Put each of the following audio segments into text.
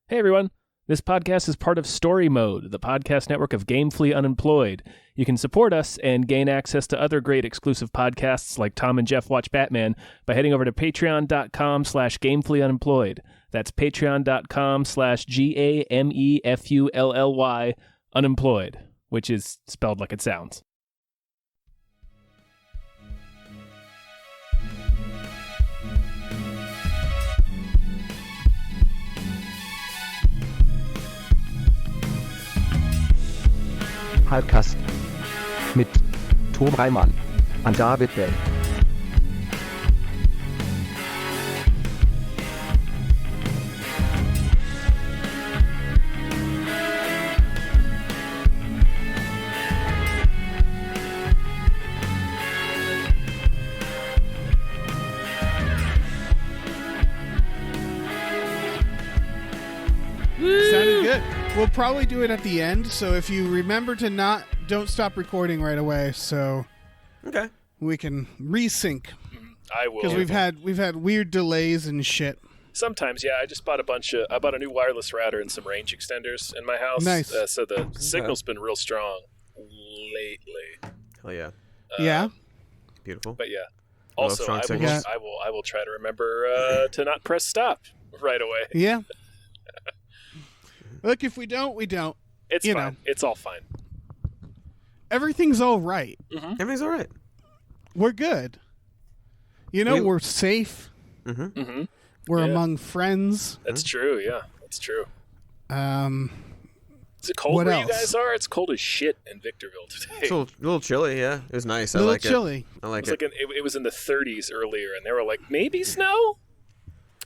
Hey everyone, this podcast is part of Story Mode, the podcast network of Gamefully Unemployed. You can support us and gain access to other great exclusive podcasts like Tom and Jeff Watch Batman by heading over to patreon.com/gamefullyunemployed. That's patreon.com/GAMEFULLY unemployed, which is spelled like it sounds. Hypecast mit Tom Reimann und David Bell. Sounded good. We'll probably do it at the end, so if you remember to don't stop recording right away, so okay, we can resync. I will. Because we've had weird delays and shit. Sometimes, yeah. I just bought I bought a new wireless router and some range extenders in my house. Nice. So the signal's been real strong lately. Hell yeah, Yeah. beautiful. But yeah. Love Also, strong I signals. will try to remember to not press stop right away. Yeah. Look, if we don't, we don't. It's You fine. know. It's all fine. Everything's all right. Everything's all right. We're good. We're safe. Mm-hmm. We're Yeah. among friends. That's true. Yeah, that's true. Um, Is it cold What where you else? guys are? It's cold as shit in Victorville today. It's a little chilly, yeah. It was nice. a I little like chilly. it. I like It was it. it was in the 30s earlier, and they were like, maybe snow.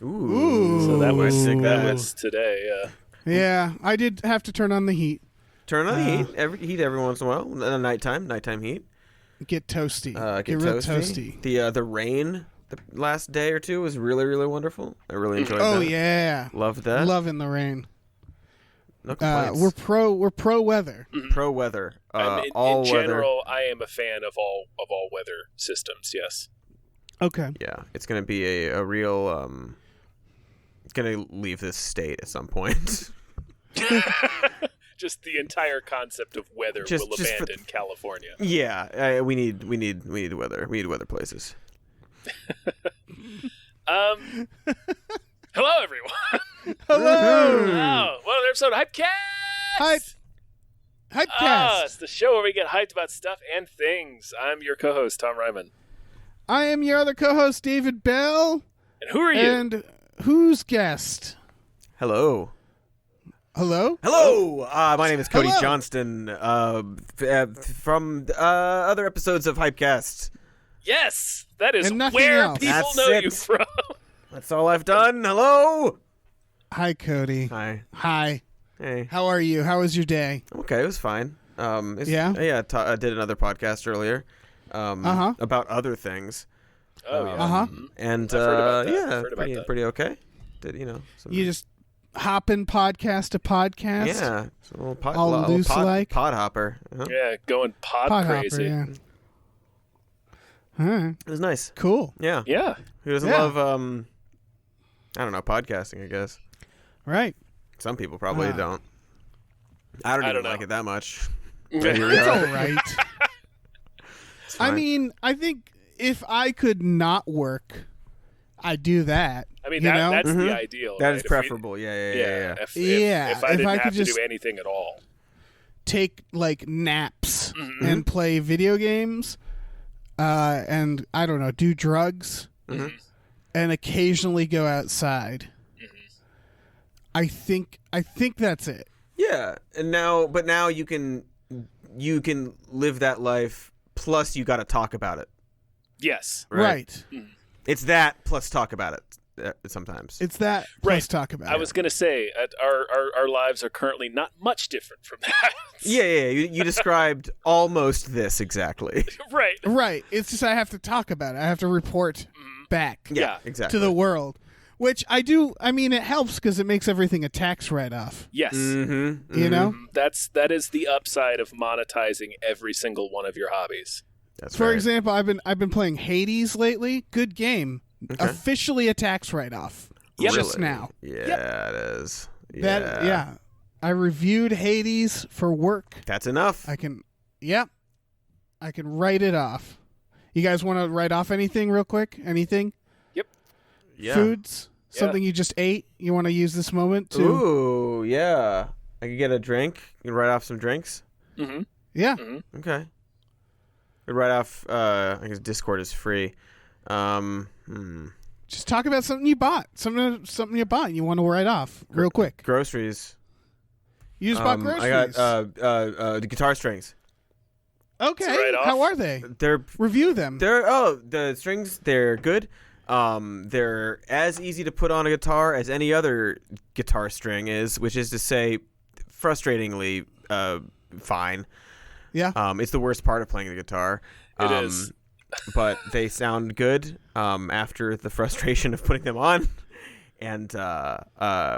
Ooh. So that was Sick that that. was today. Yeah. Yeah, I did have to turn on the heat. Turn on the heat. Heat every once in a while. And then nighttime heat. Get toasty. Get real toasty. The rain the last day or two was really, really wonderful. I really enjoyed that. Oh yeah, Loved that. loving the rain. No complaints. We're pro weather. pro weather. In All weather. general, I am a fan of all weather systems. Yes. Okay. Yeah, it's gonna be a real. It's gonna leave this state at some point. Just the entire concept of weather Just will for- abandon California. Yeah, we need weather. We need weather places. Hello, everyone. Hello. Wow. Well, episode of Hypecast. Hypecast. It's the show where we get hyped about stuff and things. I'm your co-host, Tom Ryman. I am your other co-host, David Bell. And who are you? And whose guest? Hello. Hello. My name is Cody Hello. Johnston. From other episodes of Hypecast. Yes, that is And nothing where else. people That's know it. you from. That's all I've done. Hello. Hi, Cody. Hi. Hi. Hey. How are you? How was your day? Okay, it was fine. Yeah? Yeah. I did another podcast earlier. Uh-huh. About other things. Oh, yeah. Uh-huh. And I've heard about that. I've yeah, heard about that. pretty okay. Did some, You just hopping podcast to podcast? yeah, it's a little pod, All little loose like? pod hopper. Uh-huh. Yeah, going pod Pod crazy. hopper, yeah. All right. It was nice. Cool. Yeah. Yeah. Who doesn't Yeah. love I don't know, podcasting, I guess. Right. Some people probably Ah. don't. I don't even know. like it that much. Yeah. But here we It's are. all right. It's I fine. mean, I think if I could not work, I'd do that. I mean, You that, know? that's Mhm. the ideal. That right? is If we- preferable. Yeah. If Yeah, I if didn't I have could to just- do anything at all. Take like naps Mhm. and play video games, and I don't know, do drugs, Mhm. and occasionally go outside. I think that's it. Yeah. And now you can live that life. Plus, you got to talk about it. Yes. Right. It's that plus talk about it sometimes. It's that. Plus Right. talk about I it. was going to say, our lives are currently not much different from that. Yeah. You described almost this exactly. Right. Right. It's just I have to talk about it. I have to report back Yeah. exactly. to the world, which I do. I mean, it helps because it makes everything a tax write-off. Yes. Mm-hmm. You know. That is the upside of monetizing every single one of your hobbies. That's For right. example, I've been playing Hades lately. Good game. Okay. Officially a tax write-off. Yep. Just now. Yeah, it is. I reviewed Hades for work. That's enough. I can write it off. You guys want to write off anything real quick? Anything? Yep. Yeah. Foods? Yeah. Something you just ate? You want to use this moment to... Ooh, yeah. I could get a drink. You can write off some drinks. Mm-hmm. Yeah. Mm-hmm. Okay. Could write off. I guess Discord is free. Just talk about something you bought. Something you bought and you want to write off real quick. Groceries. You just bought groceries. I got the guitar strings. Okay. write off. How are they? They're Review them. the strings. They're good. They're as easy to put on a guitar as any other guitar string is, which is to say, frustratingly fine. Yeah. It's the worst part of playing the guitar. It is. But they sound good after the frustration of putting them on, and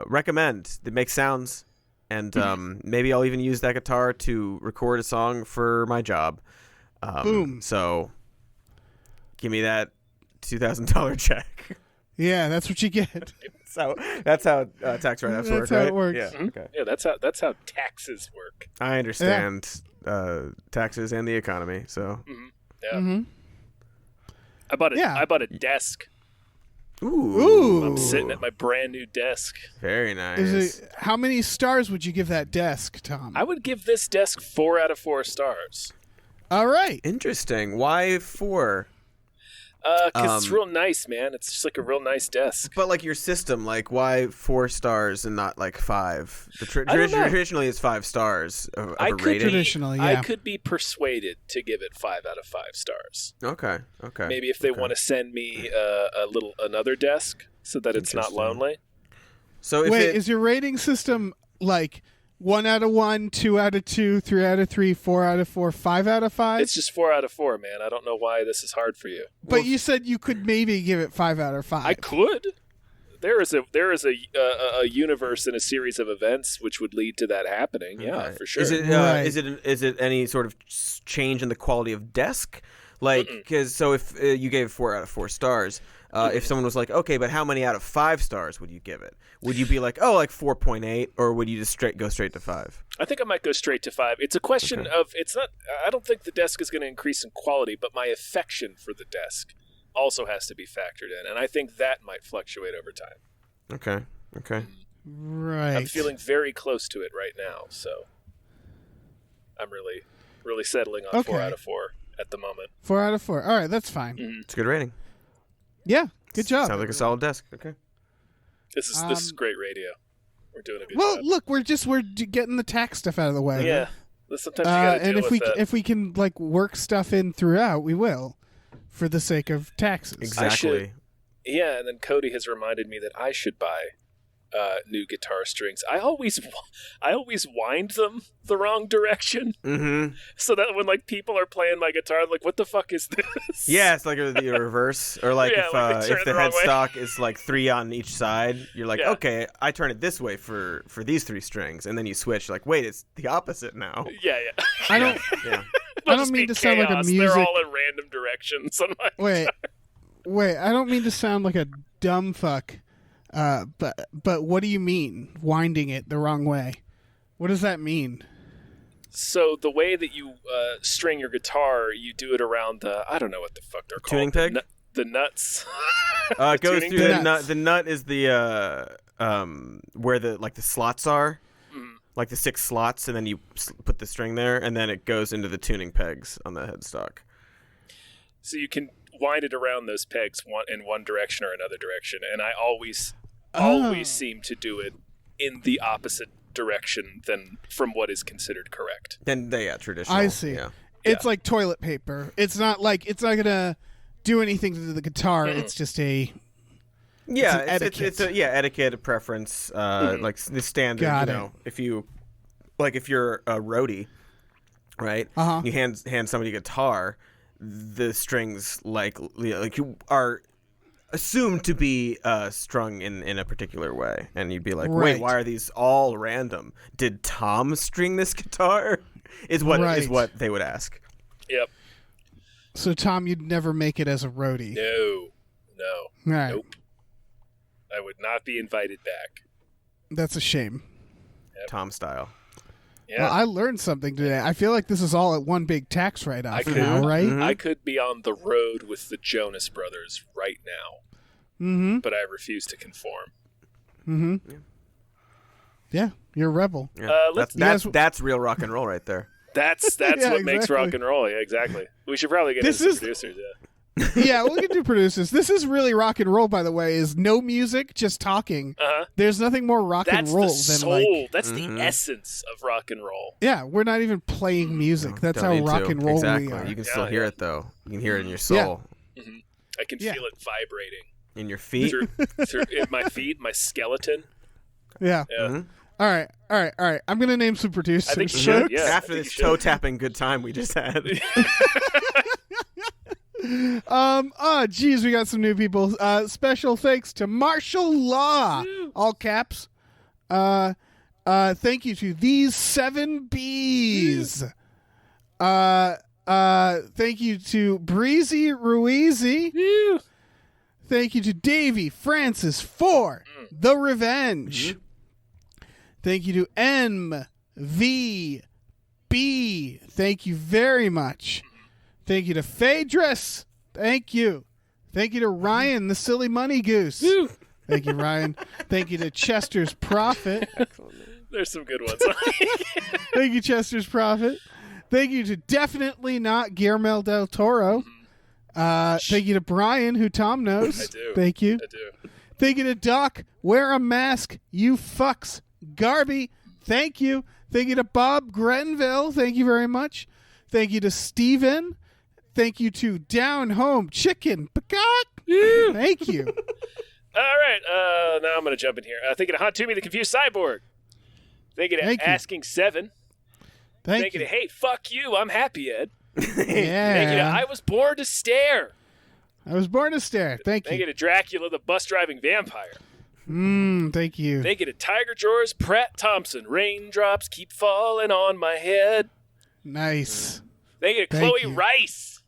recommend. They make sounds, and maybe I'll even use that guitar to record a song for my job. Boom. So, give me that $2,000 check. Yeah, that's what you get. That's how tax write-offs work, That's how right? it works. Yeah. Mhm. Okay. Yeah, that's how taxes work. I understand taxes and the economy. So. Yeah. Mm-hmm. I bought a Yeah. I bought a desk. Ooh. I'm sitting at my brand new desk. Very nice. How many stars would you give that desk, Tom? I would give this desk 4 out of 4 stars. All right. Interesting. Why 4? Because it's real nice, man. It's just like a real nice desk. But like your system, like why 4 stars and not like 5? I don't know. Traditionally, it's 5 stars of I a could rating. Traditionally, yeah. I could be persuaded to give it 5 out of 5 stars. Okay. Maybe if they want to send me another desk so that it's not Interesting. lonely. So if Wait, is your rating system like 1 out of 1, 2 out of 2, 3 out of 3, 4 out of 4, 5 out of 5? It's just 4 out of 4, man. I don't know why this is hard for you. But you said you could maybe give it 5 out of 5. I could. There is a universe and a series of events which would lead to that happening. Yeah, Okay. for sure. Is it Right. is it any sort of change in the quality of desk? Like, because so if you gave 4 out of 4 stars, if someone was like, okay, but how many out of 5 stars would you give it? Would you be like, oh, like 4.8, or would you just go straight to 5? I think I might go straight to 5. It's a question of it's not. I don't think the desk is going to increase in quality, but my affection for the desk also has to be factored in, and I think that might fluctuate over time. Okay. Right. I'm feeling very close to it right now, so I'm really settling on 4 Okay. out of 4 at the moment. 4 out of 4. All right, that's fine. It's a good rating. Yeah, good job. Sounds like a solid desk. Okay. This is great radio. We're doing a good Well, job. look, we're getting the tax stuff out of the way. Yeah. Sometimes you gotta and deal if with that. if we can like work stuff in throughout, we will, for the sake of taxes. Exactly. Yeah, and then Cody has reminded me that I should buy new guitar strings. I always wind them the wrong direction, Mm-hmm. so that when like people are playing my guitar, I'm like, what the fuck is this? Yeah, it's like the reverse, or like Yeah, like they turn if it the the wrong way. headstock is like 3 on each side, you're like, Yeah. okay, I turn it this way for these 3 strings, and then you switch. You're like, wait, it's the opposite now. yeah. I don't. Yeah. It'll I don't just mean be to sound like a chaos. music- They're all in random directions. On my Wait. I don't mean to sound like a dumb fuck. But what do you mean winding it the wrong way? What does that mean? So the way that you string your guitar, you do it around the I don't know what the fuck they're called. Tuning peg? The nuts. It goes tuning through peg? the nut. The nut is the where the slots are, like the 6 slots, and then you put the string there, and then it goes into the tuning pegs on the headstock. So you can wind it around those pegs in one direction or another direction, and I always seem to do it in the opposite direction than from what is considered correct. Then traditional. I see. Yeah. It's like toilet paper. It's not gonna do anything to the guitar. It's just a Yeah, an etiquette. it's a etiquette, a preference, like the standard. Got you it. know, if you're a roadie, right? Uh-huh. You hand somebody a guitar, the strings like you are assumed to be strung in a particular way, and you'd be like, Right. wait, why are these all random? Did Tom string this guitar? Is what they would ask. Yep. So Tom, you'd never make it as a roadie. No. Right. Nope. I would not be invited back. That's a shame. Tom style. Yeah. Well, I learned something today. I feel like this is all at one big tax write-off I could- now, right? Mhm. I could be on the road with the Jonas Brothers right now, Mm-hmm. but I refuse to conform. Mm-hmm. Yeah, you're a rebel. Yeah. let's- That's real rock and roll right there. That's Yeah, what makes rock exactly. and roll. Yeah, exactly. We should probably get This into is- some producers. Yeah. Yeah, we'll get to producers. This is really rock and roll, by the way. Is no music, just talking. Uh-huh. There's nothing more rock That's and roll the than soul. like. That's the essence of rock and roll. Yeah, we're not even playing music. That's Don't how need rock to. and roll exactly. we are. You can Yeah, still hear yeah. it though. You can hear it in your soul, I can Yeah. feel it vibrating in your feet. through in my feet, my skeleton. Yeah. Yeah. Mhm. All right. I'm gonna name some producers. I think you should. folks. Yeah. After I think this you should. toe tapping good time we just had. Oh, geez, we got some new people. Special thanks to Martial Law, all caps. Thank you to these 7 Bs. Thank you to Breezy Ruizy. Woo. Thank you to Davey Francis for The Revenge. Thank you to MVB. Thank you very much. Thank you to Phaedrus. Thank you. Thank you to Ryan, the silly money goose. Thank you, Ryan. Thank you to Chester's Prophet. There's some good ones. Thank you, Chester's Prophet. Thank you to Definitely Not Guillermo del Toro. Thank you to Brian, who Tom knows. I do. Thank you. I do. Thank you to Doc. Wear a mask, you fucks. Garby. Thank you. Thank you to Bob Grenville. Thank you very much. Thank you to Steven. Thank you to Down Home Chicken. Peacock. Thank you. All right. Now I'm going to jump in here. Thank you to Hot Toomey, the Confused Cyborg. Thank you to Thank you. Asking Seven. Thank you you. to Hey, fuck you. I'm happy, Ed. Thank you to Yeah. I Was Born to Stare. I was born to stare. Thank Thank you you. to Dracula, the bus driving vampire. Thank you. Thank you to Tiger Drawers, Pratt Thompson. Raindrops keep falling on my head. Nice. Thank you to Thank Chloe you. Rice.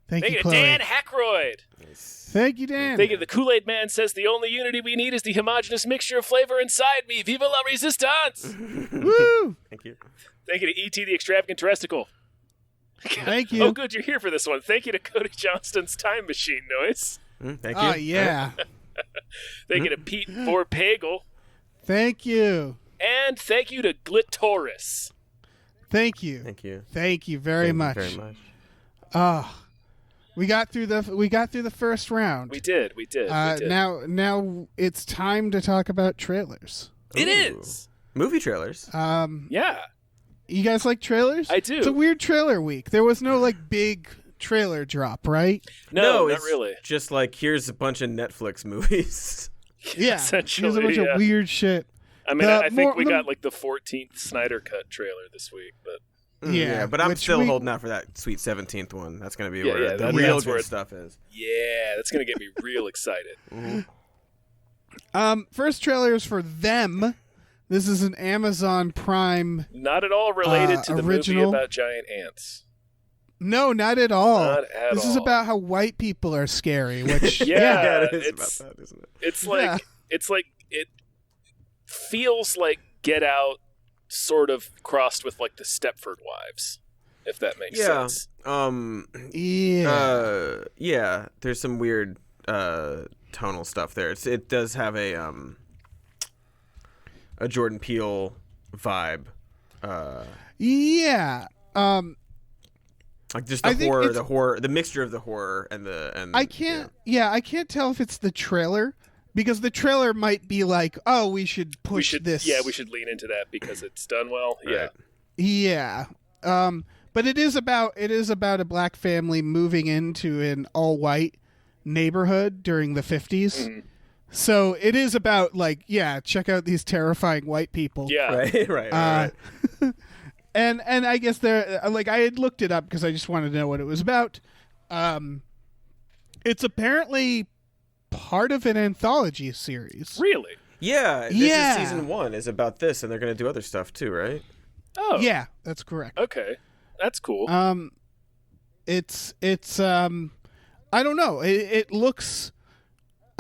Thank Thank you, you to Chloe. Dan Hackroyd. Thank you, Dan. Thank you to the Kool-Aid Man says the only unity we need is the homogeneous mixture of flavor inside me. Viva la resistance! Woo! Thank you. Thank you to E.T. the Extravagant Terresticle. Thank you. Oh, good, you're here for this one. Thank you to Cody Johnston's time machine noise. Thank you. Oh, yeah. Thank you to Pete Vorpagel. Thank you. And thank you to Glitoris. Thank you. Thank you. Thank you very Thank much. you very much. We got through the first round. We did. We did. Now it's time to talk about trailers. It Ooh. is. Movie trailers. Yeah. You guys like trailers? I do. It's a weird trailer week. There was no like big trailer drop, right? No, not it's really. just like here's a bunch of Netflix movies. Yeah. Essentially, There's a bunch yeah. of weird shit. I mean, The I think more- we the- got like the 14th Snyder Cut trailer this week, but Yeah, but I'm which still we- holding out for that sweet 17th one. That's gonna be Yeah, where yeah, the that's real where good it- stuff is. yeah, that's gonna get me real excited. First trailer is for Them. This is an Amazon Prime. Not at all related to the original. movie about giant ants. No, not at all. Not at this is all. about how white people are scary, which Yeah, it is it's about that, isn't it? it's like it feels like Get Out, sort of crossed with like the Stepford Wives, if that makes Yeah. sense. yeah. Yeah. There's some weird tonal stuff there. It does have a Jordan Peele vibe. Yeah. Like just I the think horror, it's- the mixture of the horror and I can't. Yeah, I can't tell if it's the trailer because the trailer might be like, "Oh, we should push We should this." we should lean into that because it's done well. Right. Yeah. Yeah. But it is about a black family moving into an all-white neighborhood during the 50s. Mhm. So it is about like, yeah, check out these terrifying white people. Yeah. Right. And I guess there, like, I had looked it up because I just wanted to know what it was about. It's apparently part of an anthology series. Really? Yeah. This Yeah. is season 1 is about this, and they're gonna do other stuff too, right? Oh. Yeah, that's correct. Okay. That's cool. It's I don't know. It looks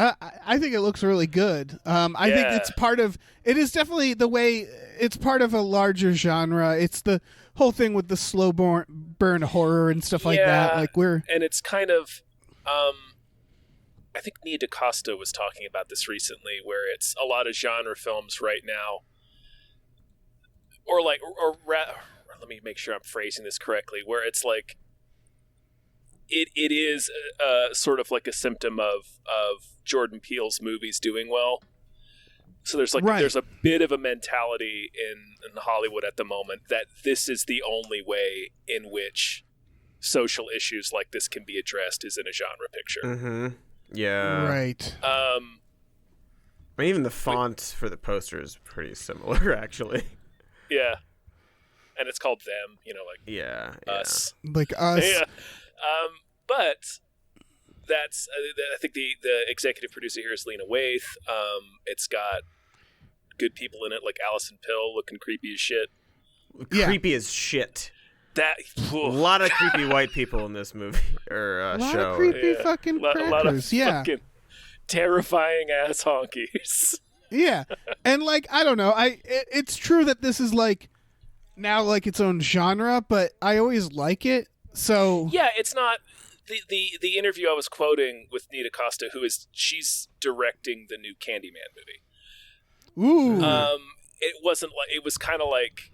I think it looks really good. I think it's part of. It is definitely the way. It's part of a larger genre. It's the whole thing with the slow burn horror and stuff like that. Like and it's kind of. I think Nia DaCosta was talking about this recently, where it's a lot of genre films right now, or let me make sure I'm phrasing this correctly, where it's like. It is sort of like a symptom of Jordan Peele's movies doing well. So there's there's a bit of a mentality in Hollywood at the moment that this is the only way in which social issues like this can be addressed is in a genre picture. Mm-hmm. Yeah. Right. I mean, even the font for the poster is pretty similar, actually. Yeah. And it's called Them, us. Like us. Yeah. But that's I think the executive producer here is Lena Waithe. It's got good people in it like Alison Pill looking creepy as shit. Creepy as shit. A lot of creepy white people in this movie or a lot show. Of creepy fucking crackers. A lot of fucking terrifying ass honkies. Yeah, and I don't know. It's true that this is now its own genre, but I always like it. So yeah, it's not the interview I was quoting with Nia DaCosta, she's directing the new Candyman movie. Ooh. It wasn't like, it was kind of like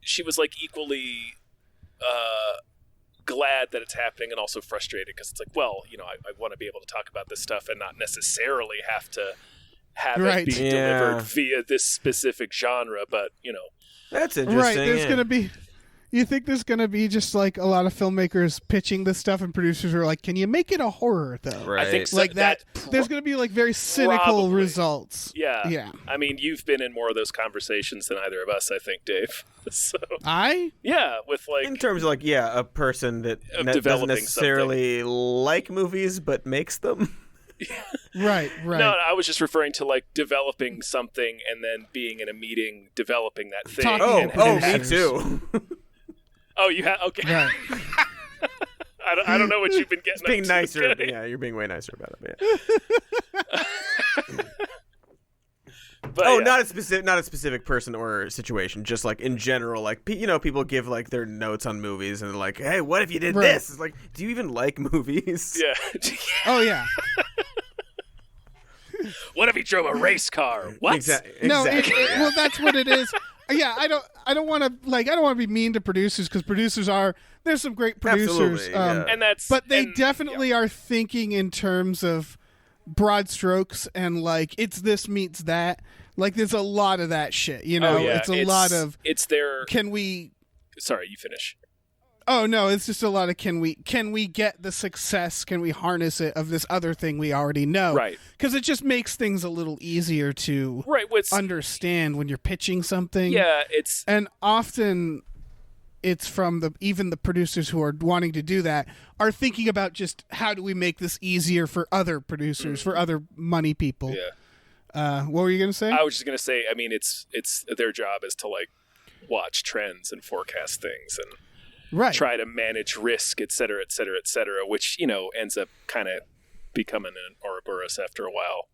she was equally glad that it's happening and also frustrated because it's I want to be able to talk about this stuff and not necessarily have to have it be delivered via this specific genre, but that's interesting. Right, there's going to be. You think there's going to be just a lot of filmmakers pitching this stuff and producers are like, can you make it a horror though? Right. I think so, there's going to be very cynical results. Yeah. Yeah. I mean, you've been in more of those conversations than either of us, I think, Dave. So yeah, with in terms of a person that doesn't necessarily like movies but makes them. Right. No, I was just referring to developing something and then being in a meeting, developing that thing. Me too. Oh, you have okay. Right. I don't know what you've been getting. Being nicer, okay. Yeah, you're being way nicer about it. Yeah. But, not a specific person or situation, just in general. People give their notes on movies and they're like, "Hey, what if you did this?" It's do you even like movies? Yeah. Oh yeah. What if he drove a race car? What? Exactly. No, well, that's what it is. Yeah, I don't want to be mean to producers because there's some great producers, and but they definitely are thinking in terms of broad strokes and it's this meets that. There's a lot of that shit, It's a lot of. It's their. Can we? Sorry, you finish. Oh no, it's just a lot of can we get the success? Can we harness it of this other thing we already know? Right. Because it just makes things a little easier to understand when you're pitching something. Yeah, and often it's from even the producers who are wanting to do that are thinking about just how do we make this easier for other producers, for other money people. Yeah. What were you gonna say? I was just gonna say. I mean, it's their job is to watch trends and forecast things and. Right. Try to manage risk, et cetera, which, ends up kind of becoming an Ouroboros after a while.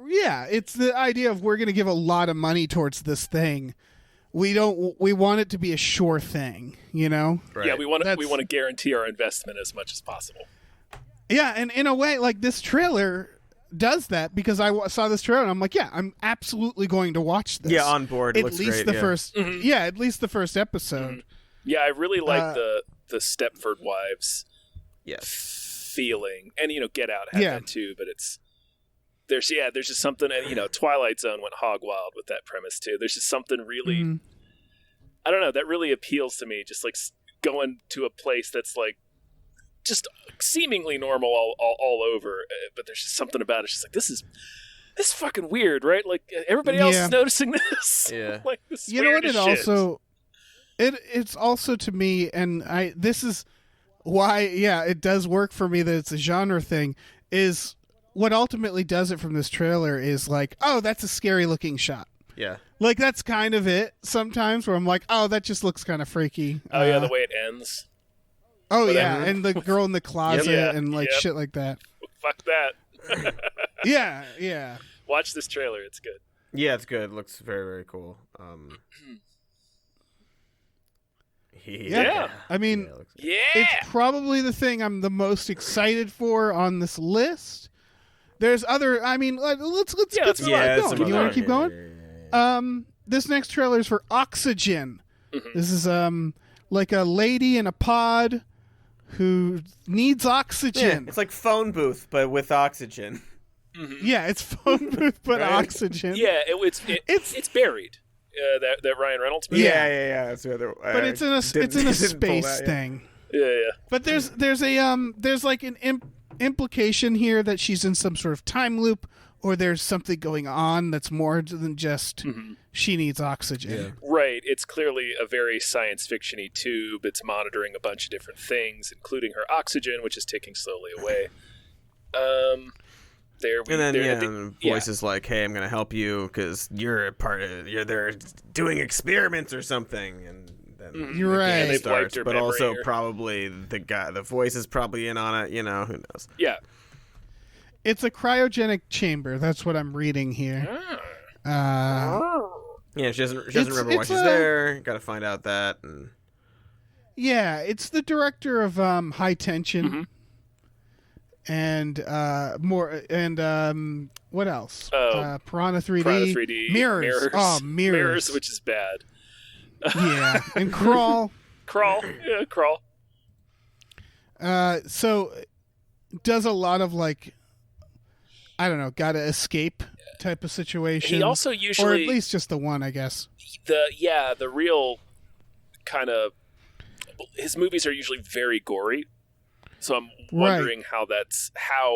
Yeah, it's the idea of we're going to give a lot of money towards this thing. We want it to be a sure thing, Right. Yeah, we want to guarantee our investment as much as possible. Yeah, and in a way, this trailer does that because I saw this trailer and I'm like, yeah, I'm absolutely going to watch this. Yeah, on board. At looks least great, the first. Mm-hmm. Yeah, at least the first episode. Mm-hmm. Yeah, I really like the Stepford Wives yes. feeling. And, Get Out had that too, but there's just something, and, Twilight Zone went hog wild with that premise too. There's just something really, I don't know, that really appeals to me. Just going to a place that's just seemingly normal all over, but there's just something about it. It's just this is fucking weird, right? Everybody else is noticing this. Yeah. This is you know weird what? It as shit. also. It's also to me, and this is why, it does work for me that it's a genre thing, is what ultimately does it from this trailer is oh, that's a scary looking shot. Yeah. That's kind of it sometimes where I'm oh, that just looks kind of freaky. Oh, yeah, the way it ends. Oh, yeah, and the girl in the closet and shit like that. Fuck that. Yeah. Watch this trailer; it's good. Yeah, it's good. It looks very, very cool. Yeah. I mean, it looks good. Yeah. it's probably the thing I'm the most excited for on this list. There's other. I mean, let's Yeah, get let's move on. going. some You other- want to keep going? This next trailer is for Oxygen. This is like a lady in a pod who needs Yeah, oxygen. it's like phone booth, but with oxygen. Yeah, it's phone booth but Right? oxygen. Yeah, it's buried. That Ryan Reynolds movie. Yeah. That's the other. But it's in a space thing. Yeah. But there's like an implication here that she's in some sort of time loop, or there's something going on that's more than just she needs oxygen. Right. It's clearly a very science fiction-y tube. It's monitoring a bunch of different things, including her oxygen, which is ticking slowly away. And voice is like, "Hey, I'm gonna help you because you're a part of. They're doing experiments or something." And then You're right. the game And they've starts, wiped her but memory also or- probably the voice is probably in on it. You know, who knows? Yeah. It's a cryogenic chamber. That's what I'm reading here. Yeah, she doesn't remember why it's she's a- there. Got to find out that. And... Yeah, it's the director of High Tension. And what else? Piranha 3D. Piranha 3D. Mirrors. Oh, Mirrors. Which is bad. Yeah. And Crawl. Crawl. Yeah, Crawl. So does a lot of like, I don't know, gotta escape type of situation. He also or usually... at least just the one, I guess. The real kind of... His movies are usually very gory. So I'm wondering how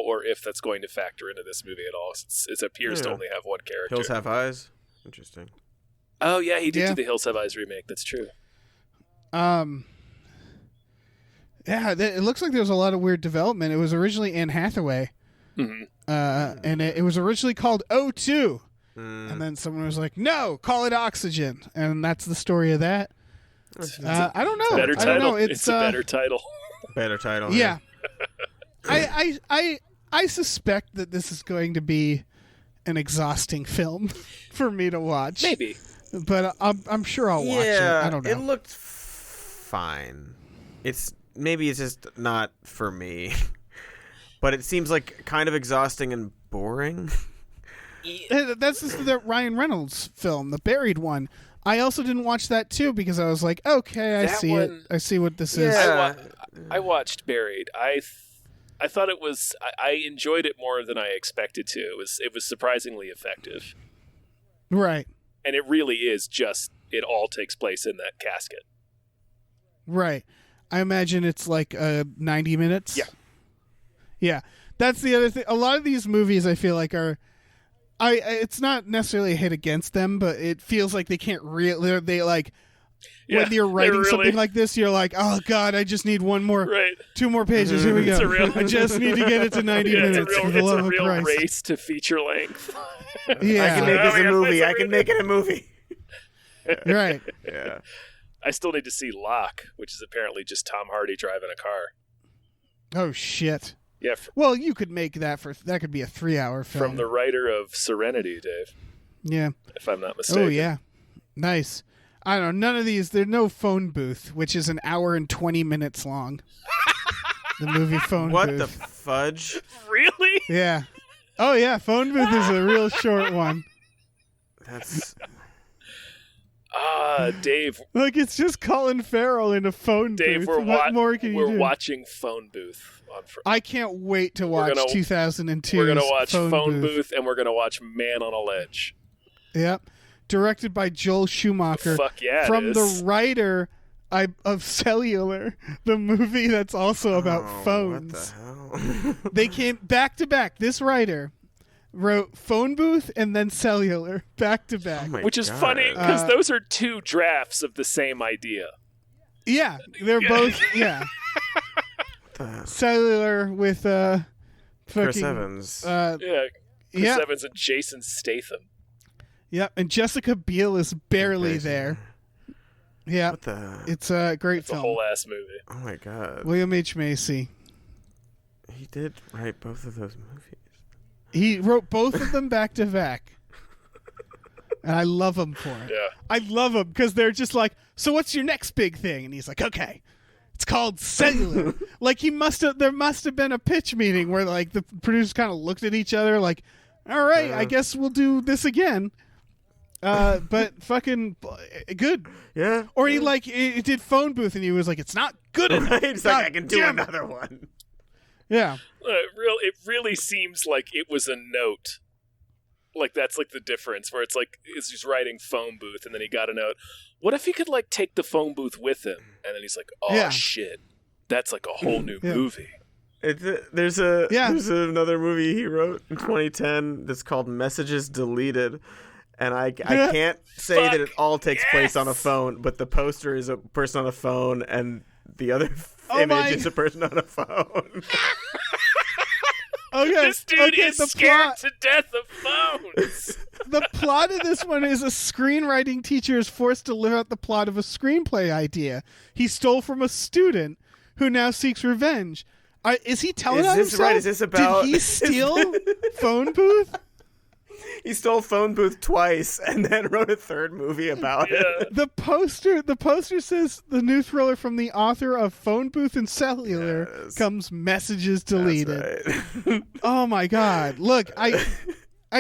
or if that's going to factor into this movie at all. It appears to only have one character. Hills Have Eyes. Interesting. Oh yeah, he did Yeah. do the Hills Have Eyes remake. That's true. Yeah, it looks like there's a lot of weird development. It was originally Anne Hathaway. And it was originally called O2. And then someone was like, no, call it Oxygen. And that's the story of that. I don't know. Better I title. don't know. It's a better title. Better title. Yeah. I suspect that this is going to be an exhausting film for me to watch. Maybe. But I'm sure I'll watch it. I don't know. It looked fine. Maybe it's just not for me. But it seems like kind of exhausting and boring. That's the Ryan Reynolds film, the Buried one. I also didn't watch that too because I was like, okay, I That see one- it. I see what this is. Yeah. I watched Buried. I thought it was. I enjoyed it more than I expected to. It was surprisingly effective, Right. and it really is just. It all takes place in that casket. Right. I imagine it's like 90 minutes. Yeah. Yeah. That's the other thing. A lot of these movies I feel like are it's not necessarily a hit against them, but it feels like they can't they like when you're writing something like this, you're like, "Oh god, I just need two more pages. Here we go. I just need to get it to 90 minutes for the love of It's a real Christ." race to feature length. Yeah. I can make this a movie. I can make it a movie. Right. Yeah. I still need to see Locke, which is apparently just Tom Hardy driving a car. Oh shit. Yeah, Well, you could make that could be a 3-hour film. from the writer of Serenity, Dave, Yeah. if I'm not mistaken. Oh yeah. Nice. I don't know. None of these. There's no phone booth, which is an hour and 20 minutes long. The movie Phone What Booth. the fudge? Really? Yeah. Oh yeah, Phone Booth is a real short one. That's Dave. Like it's just Colin Farrell in a phone Dave, booth. What more can you we're do? watching Phone Booth on I can't wait to watch 2002. We're gonna watch Phone Booth, and we're gonna watch Man on a Ledge. Yep. Directed by Joel Schumacher. Fuck yeah, it From is. the writer of Cellular, the movie that's also about phones. What the hell? They came back to back. This writer wrote Phone Booth and then Cellular back to back. Oh my Which is God. funny because those are two drafts of the same idea. Yeah, they're both. Yeah, The- Cellular with fucking Chris Evans. Yeah, Chris yeah, Evans and Jason Statham. yep. And Jessica Biel is barely Crazy. there. Yeah, What the? it's a great It's a film. whole ass movie. Oh my God. William H. Macy. He did write both of those movies. He wrote both of them back to back. And I love him for it. Yeah. I love him because they're just like, so what's your next big thing? And he's like, okay, it's called cellular. Like there must have been a pitch meeting where like the producers kind of looked at each other like, all right, I guess we'll do this again. But fucking good. Yeah. Or he like he did phone booth and he was like, it's not good enough. Right? It's like, I can do another one. Yeah. It really seems like it was a note. Like that's like the difference where it's like he's writing phone booth and then he got a note. What if he could like take the phone booth with him? And then he's like, oh shit, that's like a whole new movie. There's another movie he wrote in 2010 that's called Messages Deleted. And I can't say that it all takes place on a phone, but the poster is a person on a phone and the other image is a person on a phone. Okay, this dude is scared to death of phones. The plot of this one is a screenwriting teacher is forced to live out the plot of a screenplay idea he stole from a student who now seeks revenge. Is he telling us himself? Right? Is this about? Did he steal phone booth? He stole phone booth twice and then wrote a third movie about it. The poster says the new thriller from the author of Phone Booth and Cellular comes Messages Deleted. That's right. Oh my god. Look, I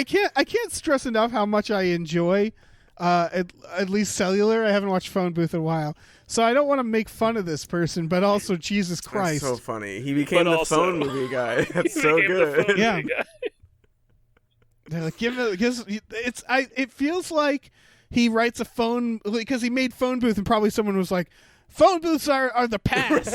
can't stress enough how much I enjoy at least Cellular. I haven't watched Phone Booth in a while. So I don't want to make fun of this person, but also Jesus Christ. That's so funny. He became the phone movie guy. That's so good. Yeah. They're like, it feels like he writes a phone because he made Phone Booth and probably someone was like, phone booths are the past.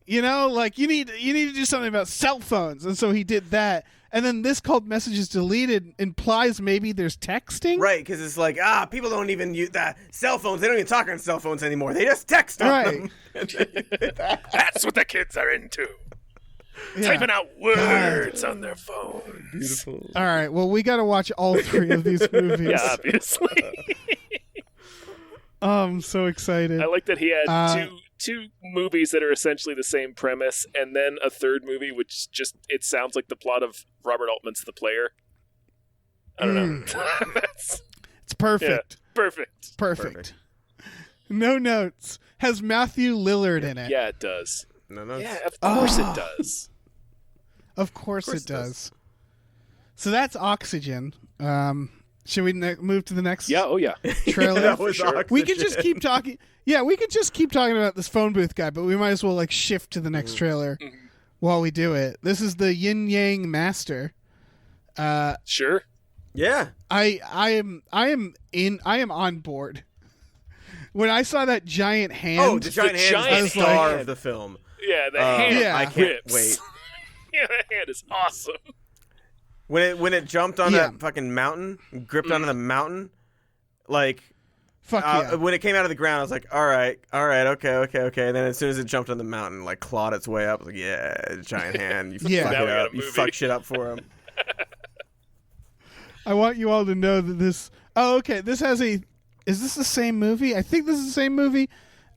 You know, like you need to do something about cell phones. And so he did that. And then this called Messages Deleted implies maybe there's texting. Right, because it's like, people don't even use cell phones. They don't even talk on cell phones anymore. They just text on them. That's what the kids are into. Yeah. Typing out words on their phones. Beautiful. All right, well, we got to watch all three of these movies. Yeah, obviously. I'm so excited. I like that he had two movies that are essentially the same premise, and then a third movie which just it sounds like the plot of Robert Altman's The Player. I don't know. It's perfect. Yeah, perfect. Perfect. No notes. Has Matthew Lillard in it? Yeah, it does. No notes. Yeah, of course it does. Of course it does. So that's Oxygen. Should we move to the next? Yeah. Oh yeah. Trailer. That was sure. We could just keep talking. Yeah, we could just keep talking about this phone booth guy, but we might as well like shift to the next trailer while we do it. This is the Yin Yang Master. Sure. Yeah. I am on board. When I saw that giant hand, the giant hand is the star of the film. Yeah, the hand. Yeah. I can't rips. wait. Yeah, the hand is awesome. When it jumped on that fucking mountain, gripped onto the mountain, like, when it came out of the ground, I was like, all right, okay. And then as soon as it jumped on the mountain, like, clawed its way up, I was like, yeah, giant hand, you fuck it up, you fuck shit up for him. I want you all to know that this. Oh, okay. This has a. Is this the same movie? I think this is the same movie.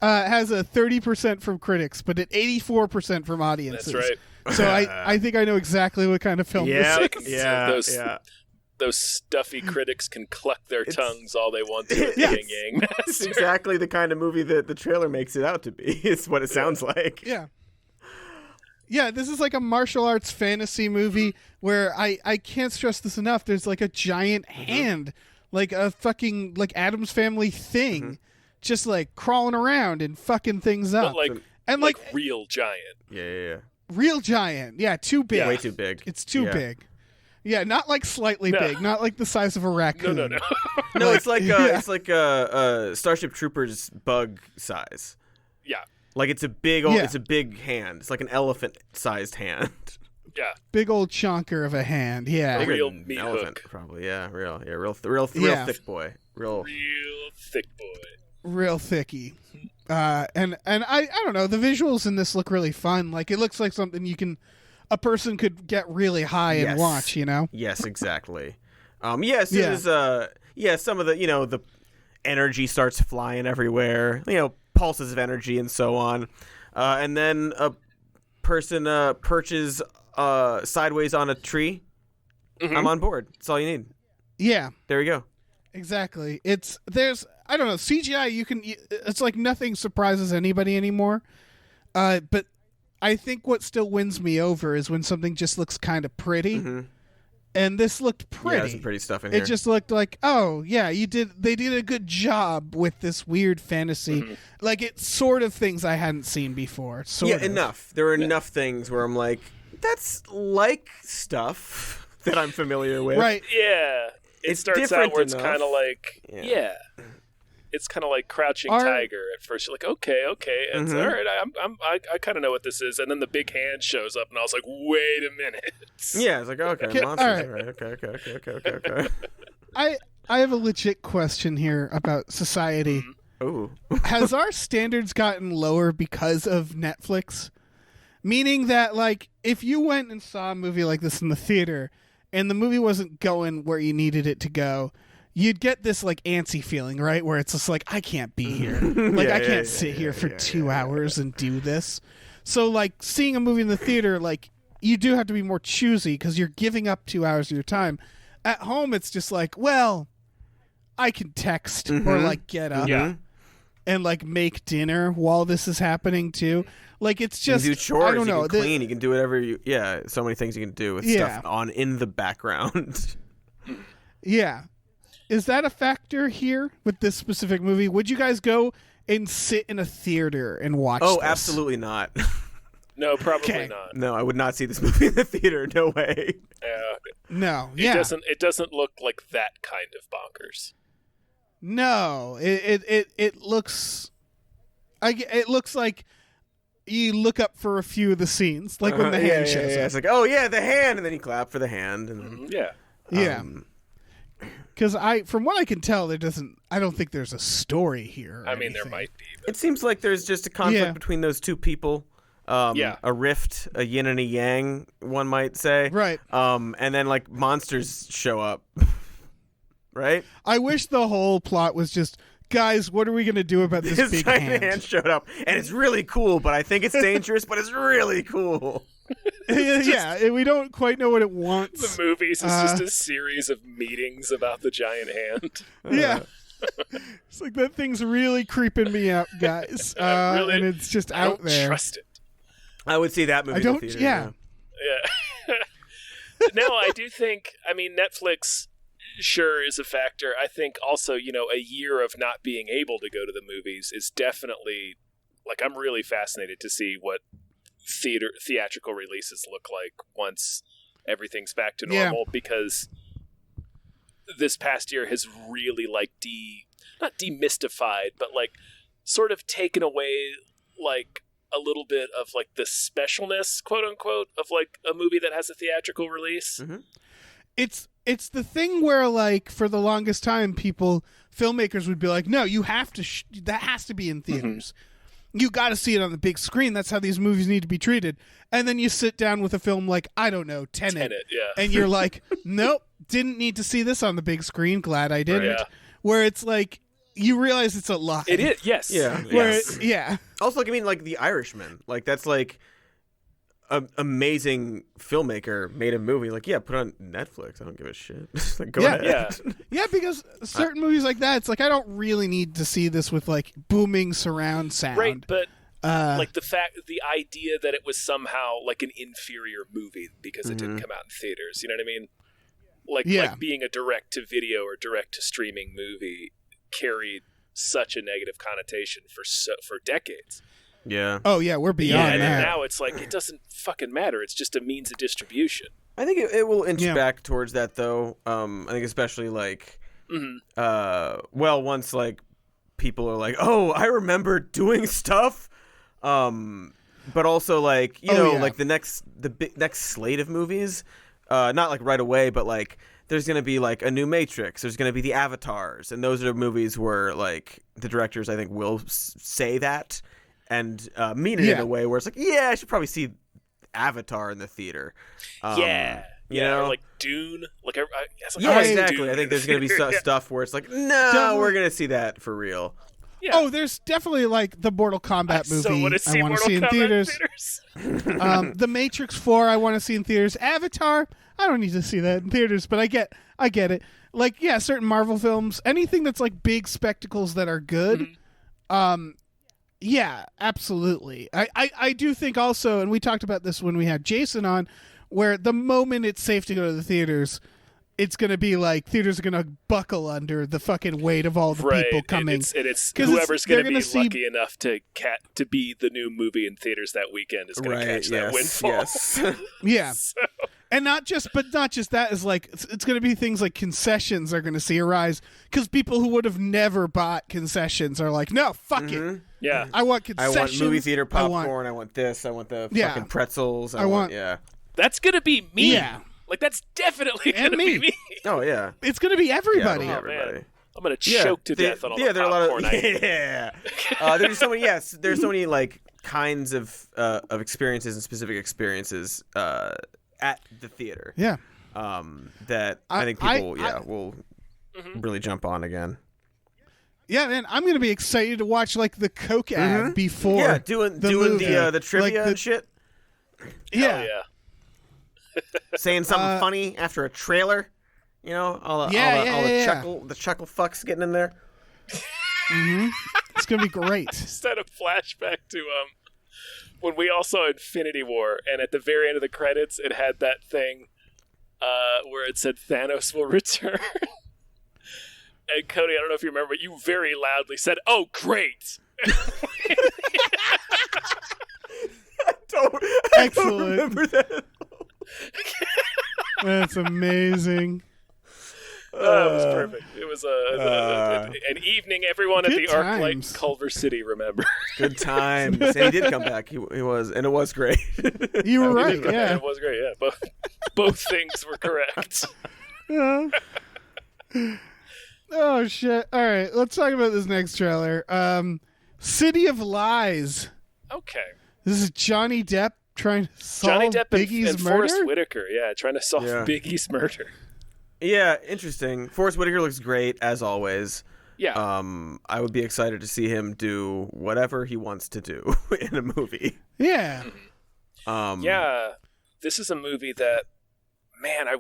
It has a 30% from critics, but an 84% from audiences. That's right. So I think I know exactly what kind of film this is. Yeah, those stuffy critics can cluck their tongues all they want to at the Yin Yang Master. It's exactly the kind of movie that the trailer makes it out to be. It's what it sounds like. Yeah. Yeah, this is like a martial arts fantasy movie where I can't stress this enough. There's like a giant hand, like a fucking like Addams Family thing, just like crawling around and fucking things up. But like real giant. Yeah. Real giant. Yeah, too big. Way too big. It's too big. Yeah, not like slightly big, not like the size of a raccoon. No. No, it's like Starship Troopers bug size. Yeah. Like it's a big it's a big hand. It's like an elephant-sized hand. Yeah. Big old chonker of a hand. Yeah. Real meat elephant, hook. probably. Yeah, real thick boy. Real thick boy. Real thicky. And I don't know, the visuals in this look really fun. Like it looks like something a person could get really high and watch, you know? Yes, exactly. Some of the, the energy starts flying everywhere, pulses of energy and so on. And then a person perches sideways on a tree I'm on board. That's all you need. Yeah, There you go. exactly. I don't know, CGI. It's like nothing surprises anybody anymore. But I think what still wins me over is when something just looks kind of pretty. Mm-hmm. And this looked pretty. Yeah, there's some pretty stuff in here. It just looked like, oh yeah, they did a good job with this weird fantasy. Like it's sort of things I hadn't seen before. Sort of. Enough. There are enough things where I'm like, that's like stuff that I'm familiar with. Right. Yeah. It It's starts different out where it's enough. kind of like, Yeah. It's kind of like Crouching Our- Tiger. At first, you're like, okay, it's Mhm. all right. I kind of know what this is, and then the big hand shows up, and I was like, wait a minute. Yeah, it's like, okay, Okay, monsters. all right. All right. Okay. I have a legit question here about society. Ooh. Has our standards gotten lower because of Netflix? Meaning that, like, if you went and saw a movie like this in the theater and the movie wasn't going where you needed it to go, you'd get this, like, antsy feeling, right? Where it's just like, I can't be here. Like, I can't sit here for 2 hours and do this. So, like, seeing a movie in the theater, like, you do have to be more choosy because you're giving up 2 hours of your time. At home, it's just like, well, I can text or, like, get up. Yeah. And like make dinner while this is happening too. Like it's just you can do chores, I don't know. you can clean, you can do whatever you so many things you can do with stuff on in the background. Yeah. Is that a factor here with this specific movie? Would you guys go and sit in a theater and watch Oh, this? absolutely not. No, probably Okay. not. No, I would not see this movie in the theater. No way. No. It Yeah. doesn't look like that kind of bonkers. No. It looks it looks like you look up for a few of the scenes, like when the hand shows It's up. like, oh yeah, the hand, and then you clap for the hand, and then Yeah. Yeah. Because from what I can tell, I don't think there's a story here. or I mean, there anything. might be. it seems like there's just a conflict Yeah. between those two people. Yeah. A rift, a yin and a yang, one might say. Right. And then like monsters show up. Right? I wish the whole plot was just, guys, what are we going to do about this This big tiny hand? hand showed up, and it's really cool, but I think it's dangerous, but it's really cool. Yeah, we don't quite know what it wants. The movies is just a series of meetings about the giant hand. Yeah. It's like that thing's really creeping me out, guys. Really, and it's just I out don't there. trust it. I would see that movie I don't, in the theater. yeah. Yeah. No, I do think, I mean, Netflix sure is a factor. I think also, a year of not being able to go to the movies is definitely, like, I'm really fascinated to see what theatrical releases look like once everything's back to normal, because this past year has really, like, not demystified, but, like, sort of taken away, like, a little bit of like the specialness, quote unquote, of like a movie that has a theatrical release. Mm-hmm. It's the thing where, like, for the longest time, filmmakers would be like, no, you have to that has to be in theaters. You got to see it on the big screen. That's how these movies need to be treated. And then you sit down with a film like, I don't know, Tenet, yeah. and you're like, nope, didn't need to see this on the big screen. Glad I didn't. Yeah. Where it's like, you realize it's a lie. It is, yes. Yeah. Where Yes. yeah. Also, like, I mean, like The Irishman, like that's like an amazing filmmaker made a movie. Like, yeah, put it on Netflix. I don't give a shit. Like, go ahead. Yeah. Yeah, because certain movies like that, it's like, I don't really need to see this with like booming surround sound. Right, but like Uh, the idea that it was somehow like an inferior movie because it didn't come out in theaters, you know what I mean? Like being a direct to video or direct to streaming movie carried such a negative connotation for decades. Yeah. oh yeah, we're beyond And that. now it's like it doesn't fucking matter. It's just a means of distribution. I think it will inch Yeah. back towards that, though. I think especially like, once like people are like, oh, I remember doing stuff. But also like, like the next slate of movies, not like right away, but like there's going to be like a new Matrix. There's going to be the Avatars. And those are movies where like the directors, I think, will say that and mean it in a way where it's like, yeah, I should probably see Avatar in the theater. You know? or like Dune. Like, Yeah, Dune exactly. I think there's going to be stuff where it's like, no, we're going to see that for real. Yeah. Oh, there's definitely like the Mortal Kombat movie. So want to see I want to Mortal see in Kombat theaters. The Matrix 4 I want to see in theaters. Avatar, I don't need to see that in theaters, but I get it. Like, yeah, certain Marvel films, anything that's like big spectacles that are good. Yeah, absolutely. I do think also, and we talked about this when we had Jason on, where the moment it's safe to go to the theaters, it's going to be like theaters are going to buckle under the fucking weight of all the people coming. And it's whoever's going to be lucky enough to be the new movie in theaters that weekend is going to catch that windfall. Yes. Yeah. So. And not just that is like, it's going to be things like concessions are going to see a rise because people who would have never bought concessions are like, no, fuck it. Yeah. I want I concessions. want movie theater popcorn. I want this. I want the fucking pretzels. I want. That's going to be me. Yeah. Like, that's definitely going to be me. Oh, yeah. It's going to be everybody. Yeah, everybody. Man. I'm going to choke to death on all the there are a lot popcorn. there's so many, there's so many, like, kinds of experiences and specific experiences at the theater. Yeah. That I think people, will really jump on again. Yeah, man, I'm going to be excited to watch, like, the Coke ad before doing movie. the trivia and shit. Yeah. Hell yeah. Saying something funny after a trailer, you know, all the chuckle fucks getting in there. It's gonna be great. Just had a flashback to when we all saw Infinity War, and at the very end of the credits, it had that thing where it said Thanos will return. And Cody, I don't know if you remember, but you very loudly said, "Oh, great!" Excellent. I don't remember that. That's amazing. It was perfect. It was an evening everyone at Good the ArcLight times. Culver City remember. Good times. And he did come back. He was, and it was great. You were right. Yeah. It was great. Yeah, both things were correct. Oh shit! All right, let's talk about this next trailer. City of Lies. Okay. This is Johnny Depp trying to solve Johnny Depp Biggie's and murder. Forrest Whitaker, trying to solve Biggie's murder. Yeah, interesting. Forrest Whitaker looks great as always. Yeah. I would be excited to see him do whatever he wants to do in a movie. Yeah. Yeah. This is a movie that, man, I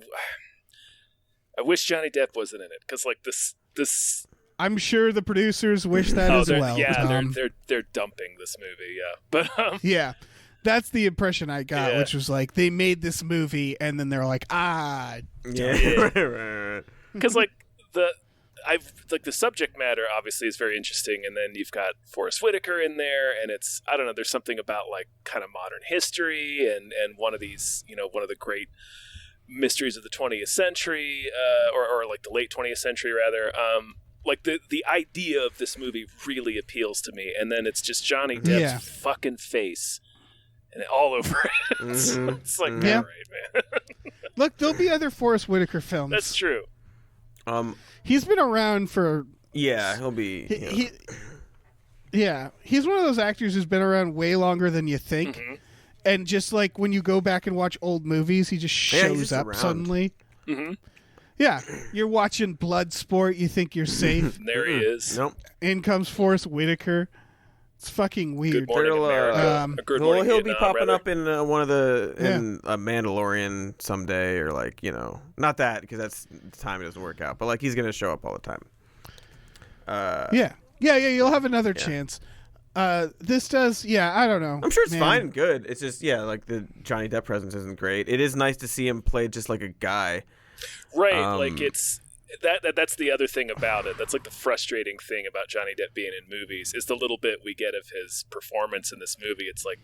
wish Johnny Depp wasn't in it because, like, this. I'm sure the producers wish that as well. Yeah, they're dumping this movie. Yeah, but yeah, that's the impression I got, which was like they made this movie and then they're like, yeah, because like the subject matter obviously is very interesting, and then you've got Forrest Whitaker in there, and it's, I don't know, there's something about like kind of modern history and one of these, you know, one of the great mysteries of the 20th century, or like the late 20th century rather. Like the idea of this movie really appeals to me, and then it's just Johnny Depp's fucking face and all over it. So it's like, all right, man. Look, there'll be other Forrest Whitaker films. That's true. He's been around for. Yeah, he'll be. He's one of those actors who's been around way longer than you think, and just like when you go back and watch old movies, he just shows up suddenly. Yeah, you're watching Bloodsport. You think you're safe. There he is. Nope. In comes Forrest Whitaker. It's fucking weird. Good Morning America. Good Morning he'll Vietnam, be popping rather. up in one of the in a Mandalorian someday, or like, you know, not that because that's the time it doesn't work out, but like he's gonna show up all the time. Yeah. You'll have another chance. This does. Yeah, I don't know. I'm sure it's fine and good. It's just like the Johnny Depp presence isn't great. It is nice to see him play just like a guy. Right, like it's that's the other thing about it. That's like the frustrating thing about Johnny Depp being in movies is the little bit we get of his performance in this movie. It's like,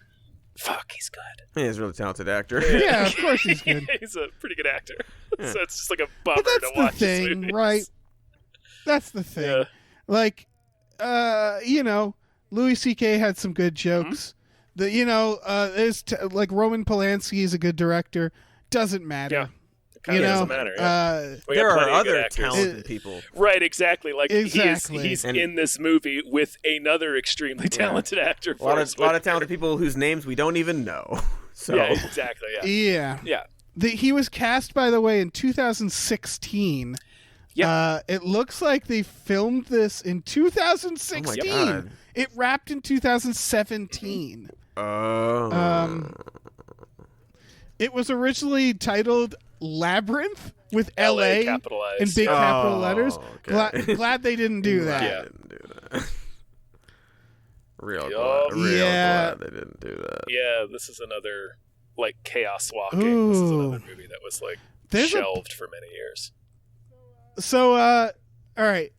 fuck, he's good. Yeah, he's a really talented actor. Yeah, of course he's good. He's a pretty good actor. So it's just like a bummer But that's to watch the thing, his movies. right? That's the thing. Yeah. Like, you know, Louis C.K. had some good jokes. There's like Roman Polanski is a good director. Doesn't matter. Yeah. Kind of doesn't matter. Yeah. There are other talented people. Right, exactly. Like Exactly. he's in this movie with another extremely talented actor. A lot of talented people whose names we don't even know. So yeah, exactly. Yeah. Yeah. He was cast, by the way, in 2016. Yeah. It looks like they filmed this in 2016. Oh my God. It wrapped in 2017. Oh. It was originally titled Labyrinth with LA LA capitalized. in big capital letters. Okay. Glad they didn't do that. Yeah. Didn't do that. Real Yup. glad they didn't do that. Yeah, this is another like Chaos Walking. Ooh. This is another movie that was like There's a- shelved for many years. So, all right.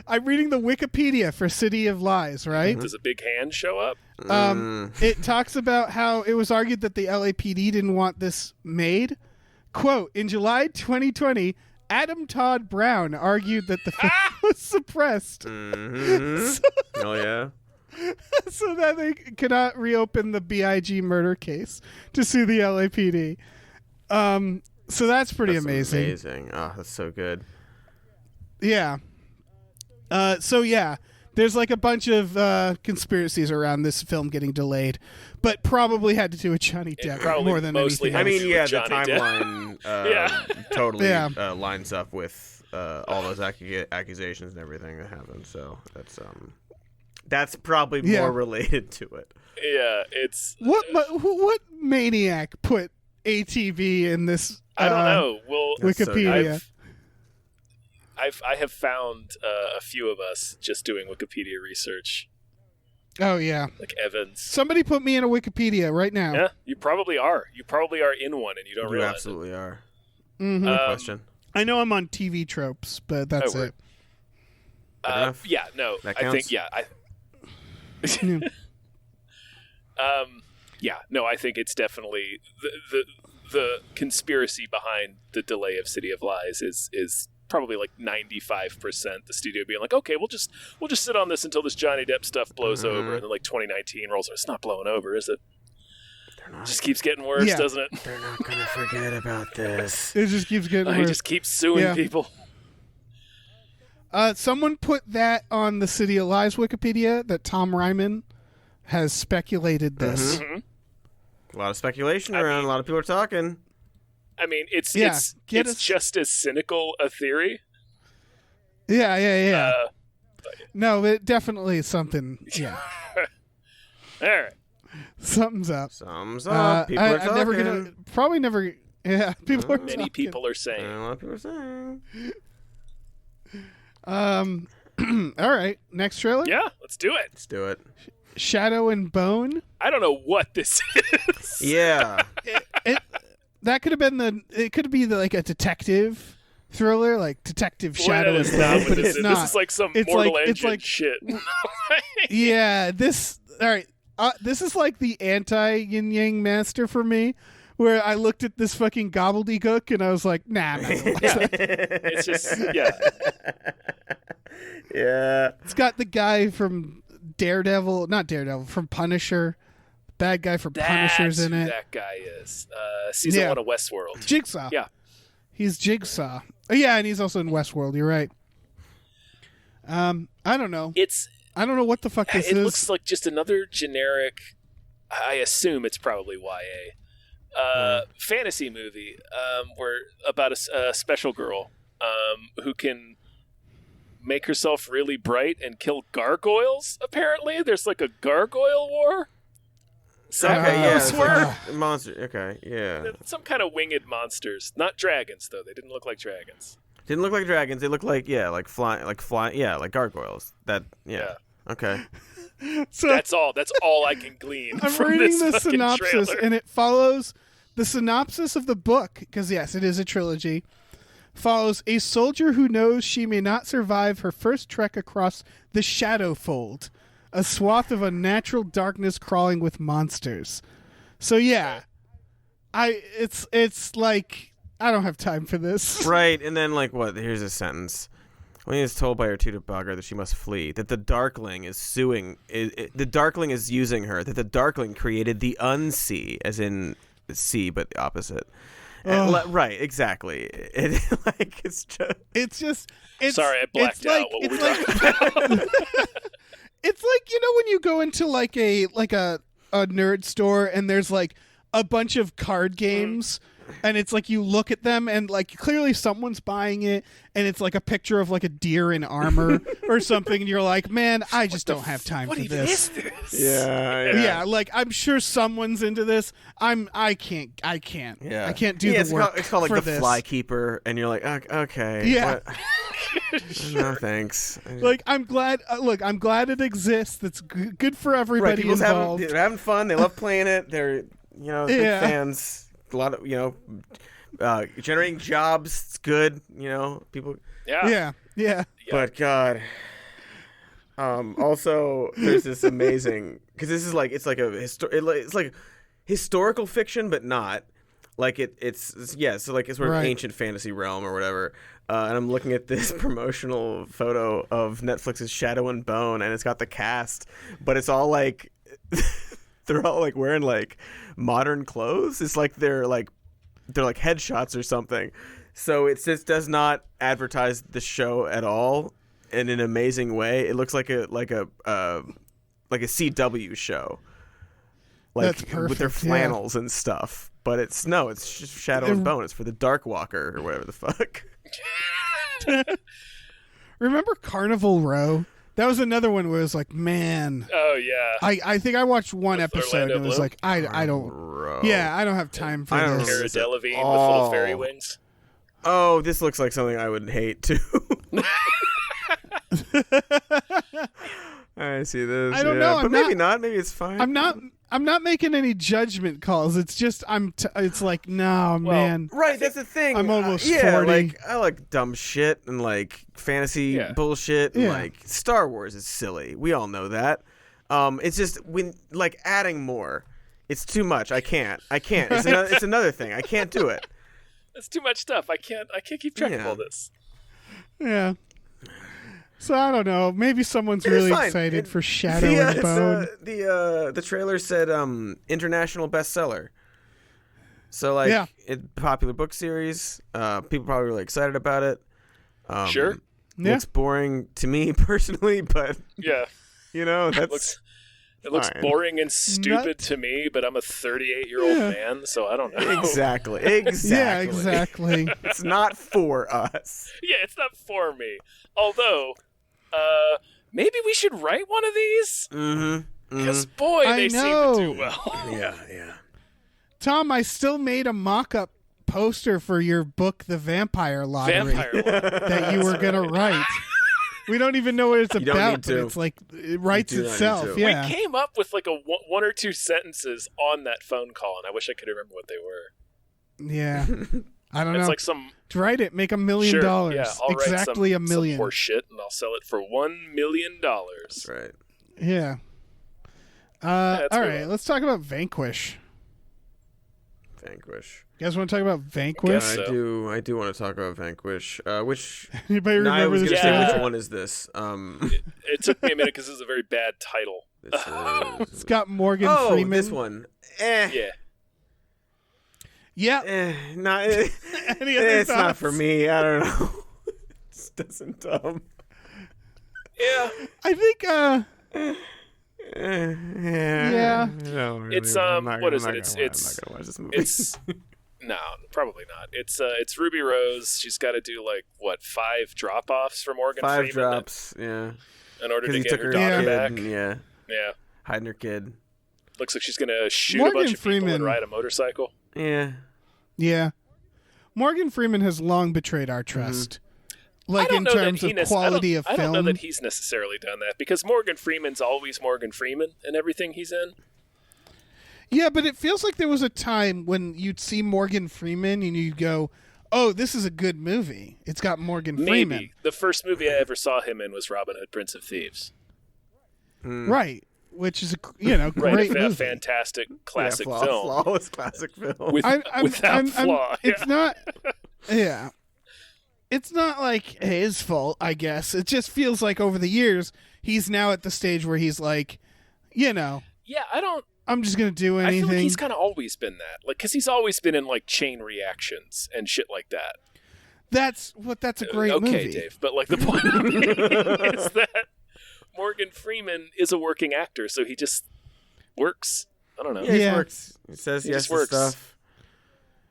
I'm reading the Wikipedia for City of Lies, right? Does a big hand show up? It talks about how it was argued that the LAPD didn't want this made. Quote, in July 2020, Adam Todd Brown argued that the film was suppressed Oh yeah. so that they cannot reopen the BIG murder case to sue the LAPD. So that's pretty amazing. Amazing. Oh, that's so good. Yeah. So yeah, there's like a bunch of conspiracies around this film getting delayed, but probably had to do with Johnny Depp probably more than mostly anything I else. mean, yeah, the Johnny Depp. timeline Yeah. totally Yeah. lines up with all those accusations and everything that happened. So that's probably Yeah. more related to it. Yeah, it's What maniac put ATV in this? I don't know. Well, That's so Wikipedia. I have found a few of us just doing Wikipedia research, Oh yeah. like Evans. Somebody put me in a Wikipedia right now. Yeah, you probably are. You probably are in one, and you don't You realize absolutely are. Mhm. No question. I know I'm on TV tropes, but that's word. it. it. enough. Yeah, no, That I counts? think yeah, Yeah. yeah, no, I think it's definitely the conspiracy behind the delay of City of Lies is probably like 95% the studio being like, okay, we'll just sit on this until this Johnny Depp stuff blows over, and then like 2019 rolls. It's not blowing over, is it? Just keeps getting worse, Yeah. doesn't it? They're not gonna forget about this. It just keeps getting He worse. just keeps suing Yeah. people. Someone put that on the City of Lies Wikipedia that Tom Ryman has speculated this. Mm-hmm. A lot of speculation around. A lot of people are talking. I mean, it's Yeah, it's get it's us- just as cynical a theory. Yeah. No, it definitely is something. Yeah, All right. something's up. Thumbs up. People are talking. I'm never gonna. Probably never. Yeah, people are Many talking. people are And saying. a lot of people are saying. All right. Next trailer. Yeah, let's do it. Let's do it. Shadow and Bone. I don't know what this is. Yeah. That could have been It could be like a detective thriller, like Detective Boy, Shadow that and is Bone, not what but this it's is. not. This is like some It's Mortal like- it's Engine like- shit. Yeah. This. All right. This is like the anti Yin Yang Master for me, where I looked at this fucking gobbledygook and I was like, nah, I'm not gonna watch that. It's just yeah. Yeah. It's got the guy from not Daredevil, from Punisher. Bad guy from Punisher's That's in who it. that guy is. Season Yeah. 1 of Westworld. Jigsaw. Yeah. He's Jigsaw. Oh, yeah, and he's also in Westworld. You're right. I don't know. I don't know what the fuck this It is. looks like just another generic. I assume it's probably YA. Fantasy movie where about a special girl who can make herself really bright and kill gargoyles. Apparently, there's like a gargoyle war. Okay, yeah. it's it's like like monster. Okay, yeah. Some kind of winged monsters, not dragons though. They didn't look like dragons. Didn't look like dragons. They looked like flying, yeah, like gargoyles. That, yeah. Okay. So That's all. That's all I can glean. I'm from reading this the fucking synopsis, trailer. and it follows the synopsis of the book, because, yes, it is a trilogy, follows a soldier who knows she may not survive her first trek across the Shadowfold, a swath of unnatural darkness crawling with monsters. So, yeah, it's like, I don't have time for this. Right, and then, like, what? Here's a sentence. When he is told by her tutor bugger that she must flee, that the Darkling is suing, the Darkling is using her, that the Darkling created the Unsea, as in sea, but the opposite. And right, exactly. It's just... Sorry, I blacked out. What were we talking about? It's like, you know, when you go into like a nerd store and there's like a bunch of card games and it's like you look at them and like clearly someone's buying it, and it's like a picture of like a deer in armor or something, and you're like, man, I just don't have time for this. Yeah, like I'm sure someone's into this. I can't do the work. It's called like for the this. Flykeeper, and you're like, okay, Yeah. no thanks. Like I'm glad. Look, I'm glad it exists. That's good for everybody People's involved. they're having fun. They love playing it. They're big fans. A lot of generating jobs. It's good. People. Yeah. But God. Also, there's this amazing because this is like it's like historical fiction, but not like it's so like it's sort of ancient fantasy realm or whatever. And I'm looking at this promotional photo of Netflix's Shadow and Bone, and it's got the cast, but it's all like they're all like wearing like modern clothes. It's like they're like headshots or something. So it just does not advertise the show at all in an amazing way. It looks like a CW show, like That's perfect, with their flannels and stuff. But it's just Shadow and Bone. It's for the Dark Walker or whatever the fuck. Remember Carnival Row? That was another one where it was like, man. Oh yeah. I think I watched one episode Orlando and it was Bloom? like, I don't. Row. Yeah, I don't have time for I don't this. Cara Delevingne with Oh. little fairy wings. Oh, this looks like something I would hate too. I see this. I don't know. but maybe not. Maybe it's fine. I'm not making any judgment calls. It's just it's like, no, man. Right, that's the thing. I'm almost 40. 40. I like dumb shit and like fantasy bullshit. And, Yeah. like Star Wars is silly. We all know that. It's just when like adding more, it's too much. I can't. It's another thing. I can't do it. That's too much stuff. I can't keep track of all this. Yeah. So I don't know. Maybe someone's really excited for Shadow and Bone. The trailer said international bestseller. So like it popular book series. People probably really excited about it. Sure. Yeah. Looks boring to me personally, but Yeah. That's It looks fine. boring and stupid to me, but I'm a 38-year-old man, so I don't know. Exactly. Yeah, exactly. It's not for us. Yeah, it's not for me. Although, maybe we should write one of these? Because, boy, they seem to do well. Yeah. Tom, I still made a mock-up poster for your book, The Vampire Lottery, that you were going to write. We don't even know what it's don't about, need but to. it's like it writes You do not itself. need to. Yeah. We came up with like a one or two sentences on that phone call, and I wish I could remember what they were. Yeah. I don't know. It's like some... Write it. Make $1 million. Sure, yeah, I'll exactly write $1 million. some horse shit, and I'll sell it for $1 million. That's right. Yeah. That's all good. right. Let's talk about Vanquish. Vanquish. You guys want to talk about Vanquish? Guess so. I do want to talk about Vanquish. Which Anybody no, I remember was this? going to say Yeah. which one is this. It took me a minute because this is a very bad title. It's got Morgan oh, Freeman. this one. Yeah. Yeah. Not. Any other It's not thoughts? for me. I don't know. It just doesn't. Yeah. I think. Yeah. No, really, It's, I'm not what gonna- is I'm it? not It's- gonna watch this movie. It's... No, probably not. It's Ruby Rose. She's got to do, 5 drop-offs for Morgan 5 Freeman drops. Yeah. in order to He get took her her daughter kid. back. And, yeah. Yeah. Hiding her kid. Looks like she's going to shoot Morgan a bunch of people Freeman- and ride a motorcycle. Yeah. Yeah. Morgan Freeman has long betrayed our trust. I don't In know that terms he of nec- quality of I film. don't know that he's necessarily done that because Morgan Freeman's always Morgan Freeman in everything he's in. Yeah, but it feels like there was a time when you'd see Morgan Freeman and you'd go, "Oh, this is a good movie. It's got Morgan Freeman." Maybe the first movie I ever saw him in was Robin Hood, Prince of Thieves. Right. Which is a Right, great a movie. fantastic classic Yeah, film flawless classic film. without flaw. It's not. Yeah. It's not like his fault, I guess. It just feels like over the years he's now at the stage where he's like, Yeah, I'm just gonna do I anything. feel like he's kind of always been that. Because he's always been in Chain Reactions and shit like that. That's a great okay, movie. Dave, but the point is that Morgan Freeman is a working actor, so he just works. I don't know. Yeah, he Yeah. works. He says He yes just to works. stuff.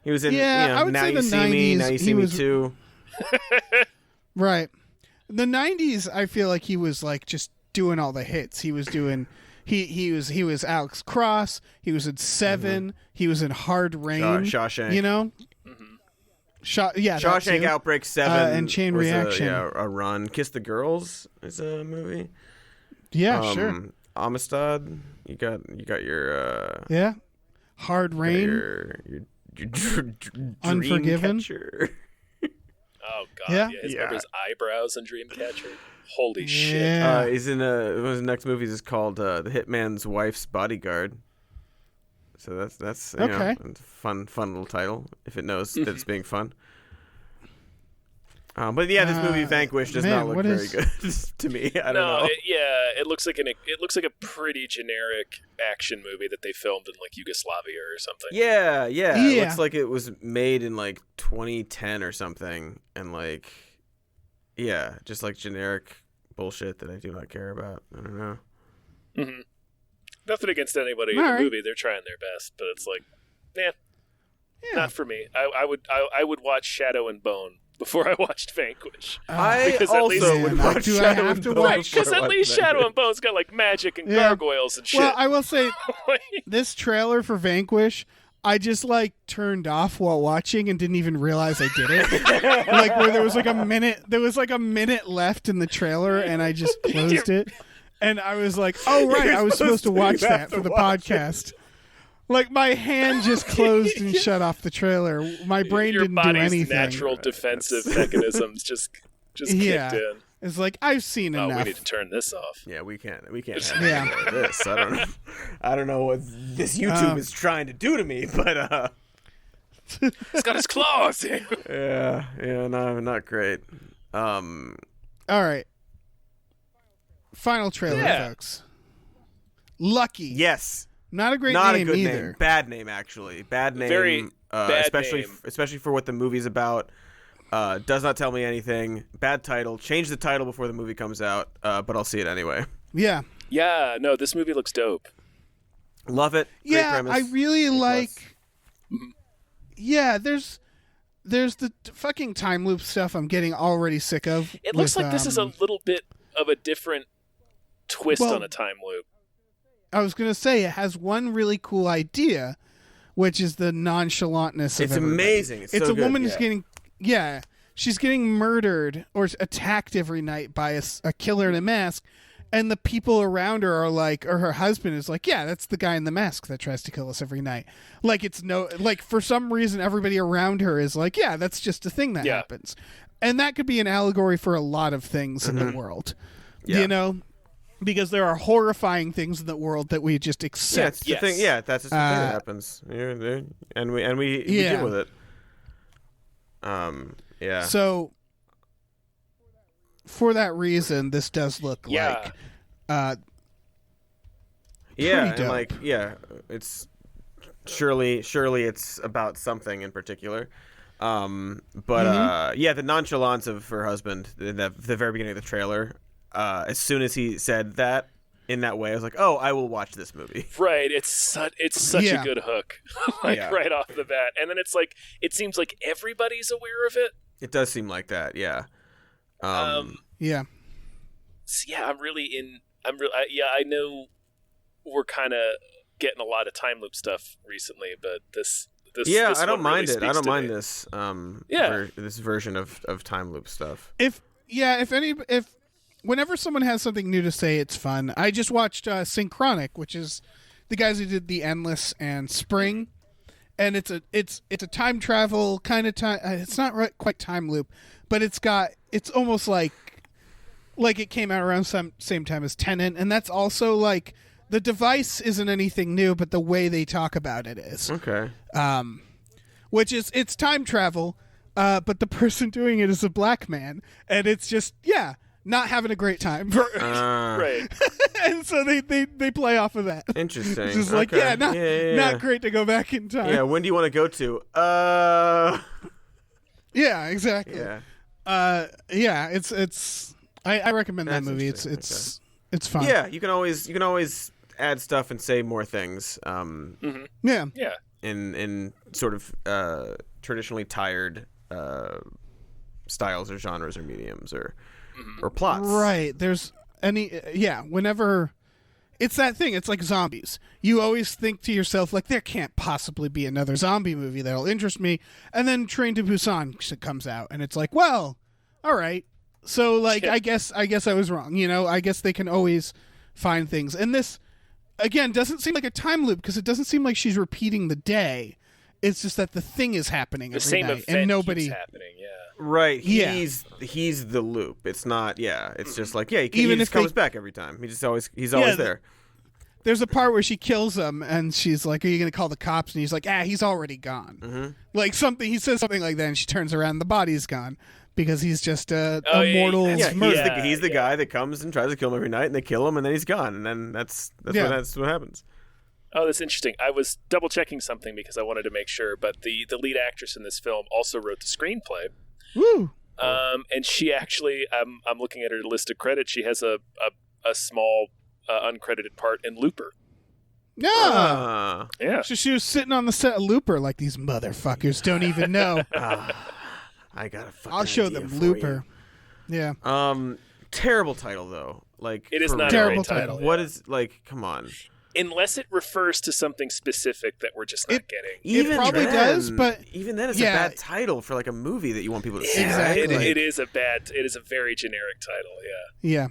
He was in I would Now say You the See Me, 90s, Now You See he Me was- Too. Right. The 90s, I feel like he was like just doing all the hits. He was doing he was Alex Cross, he was in Seven, he was in Hard Rain. Shawshank. You know? that Shawshank too. Outbreak 7 and Chain was Reaction. a run. Kiss the Girls is a movie. Yeah, sure. Amistad, you got your Yeah. Hard Rain. your Unforgiven. Dreamcatcher. Oh god, Yeah. Remember his eyebrows in Dreamcatcher? Holy shit! Yeah. He's in his next movie is called The Hitman's Wife's Bodyguard. So that's you know, Okay. a fun little title if it knows that it's being fun. But yeah, this movie Vanquish does not look very good to me. I don't know. It looks like a pretty generic action movie that they filmed in like Yugoslavia or something. Yeah. It Yeah. looks like it was made in like 2010 or something, and like, yeah, just like generic bullshit that I do not care about. I don't know. Mm-hmm. Nothing against anybody in All the right. movie; they're trying their best, but it's like, not for me. I would watch Shadow and Bone before I watched Vanquish. I Because at least- also would Man, watch do I Shadow have and to Bone watch- before Because I at watch least Vanquish. Shadow and Bone's got like magic and Yeah. gargoyles and shit. Well, I will say this trailer for Vanquish, I just like turned off while watching and didn't even realize I did it. Like where there was like a minute left in the trailer and I just closed it. And I was like, "Oh right, I was supposed to watch that for the podcast." Like my hand just closed and shut off the trailer. My brain Your didn't do body's anything. natural defensive mechanisms just Yeah. kicked in. It's like I've seen Oh, enough. we need to turn this off. Yeah, we can't have Yeah. anything like this. I don't know what this YouTube is trying to do to me, but It's got his claws. yeah, no, not great. All right. Final trailer, Yeah. folks. Lucky. Yes, Not a great not name a good either. name. Bad name, actually. Bad name. Very bad especially name. especially for what the movie's about. Does not tell me anything. Bad title. Change the title before the movie comes out. But I'll see it anyway. Yeah. Yeah, no, this movie looks dope. Love it. Great Yeah, premise. I really like. Mm-hmm. Yeah, there's the fucking time loop stuff I'm getting already sick of. It looks with, like this is a little bit of a different twist Well, on a time loop. I was gonna say it has one really cool idea, which is the nonchalantness of It's everybody. amazing. It's so a good, woman who's yeah. getting she's getting murdered or attacked every night by a killer in a mask, and the people around her are like, or her husband is like, yeah, that's the guy in the mask that tries to kill us every night. Like for some reason everybody around her is like, yeah, that's just a thing that Yeah. happens, and that could be an allegory for a lot of things in the world, Yeah. you know. Because there are horrifying things in the world that we just Yeah, accept. it's the Yes. thing. Yeah, that's just the thing that happens. And we Yeah. deal with it. Yeah. So, for that reason, this does look Yeah. like Yeah, pretty and dope. like it's surely it's about something in particular. But yeah, the nonchalance of her husband in the very beginning of the trailer. As soon as he said that in that way, I was like, "Oh, I will watch this movie." Right, it's such Yeah. a good hook, like Yeah. right off the bat, and then it's like it seems like everybody's aware of it. It does seem like that, yeah. yeah, So yeah, I know we're kind of getting a lot of time loop stuff recently, but this yeah, this I don't one really mind it. I speaks don't to mind me. this. Yeah. This version of time loop stuff. if whenever someone has something new to say, it's fun. I just watched Synchronic, which is the guys who did The Endless and Spring, and it's a time travel kind of time. It's not quite time loop, but it's almost like it came out around same time as Tenet, and that's also like the device isn't anything new, but the way they talk about it is. Okay. Which is it's time travel, but the person doing it is a black man, and it's just not having a great time, Right. and so they play off of that. Interesting. It's just like Okay. not great to go back in time. Yeah, when do you want to go to? Yeah, exactly. Yeah. It's I recommend that That's movie. interesting. It's fun. Yeah, you can always add stuff and say more things. Yeah. Yeah. in sort of traditionally tired styles or genres or mediums or plots. Right. There's whenever it's that thing, it's like zombies. You always think to yourself, like, there can't possibly be another zombie movie that'll interest me. And then Train to Busan comes out, and it's like, well, all right. So, like, I guess I was wrong. You know, I guess they can always find things. And this, again, doesn't seem like a time loop because it doesn't seem like she's repeating the day. It's just that the thing is happening every same night, event and nobody keeps happening. Yeah. Right. He's the loop. It's not. Yeah. It's just like he just comes back every time. He's always there. There's a part where she kills him, and she's like, "Are you going to call the cops?" And he's like, he's already gone." Mm-hmm. Like something. He says something like that, and she turns around, and the body's gone because he's just a mortal. He's the guy that comes and tries to kill him every night, and they kill him, and then he's gone, and then that's what happens. Oh, that's interesting. I was double checking something because I wanted to make sure, but the lead actress in this film also wrote the screenplay. Woo! And she actually, I'm looking at her list of credits. She has a small uncredited part in Looper. Yeah. Yeah. So she was sitting on the set of Looper, like, these motherfuckers don't even know. I got a fucking I'll show idea them for Looper. you. Yeah. Terrible title though. Like, it is not terrible a great title. What is, like? Come on. Unless it refers to something specific that we're just not getting. It probably does, but even then, it's a bad title for like a movie that you want people to see. Exactly. Right? It is a very generic title. Yeah. Yeah.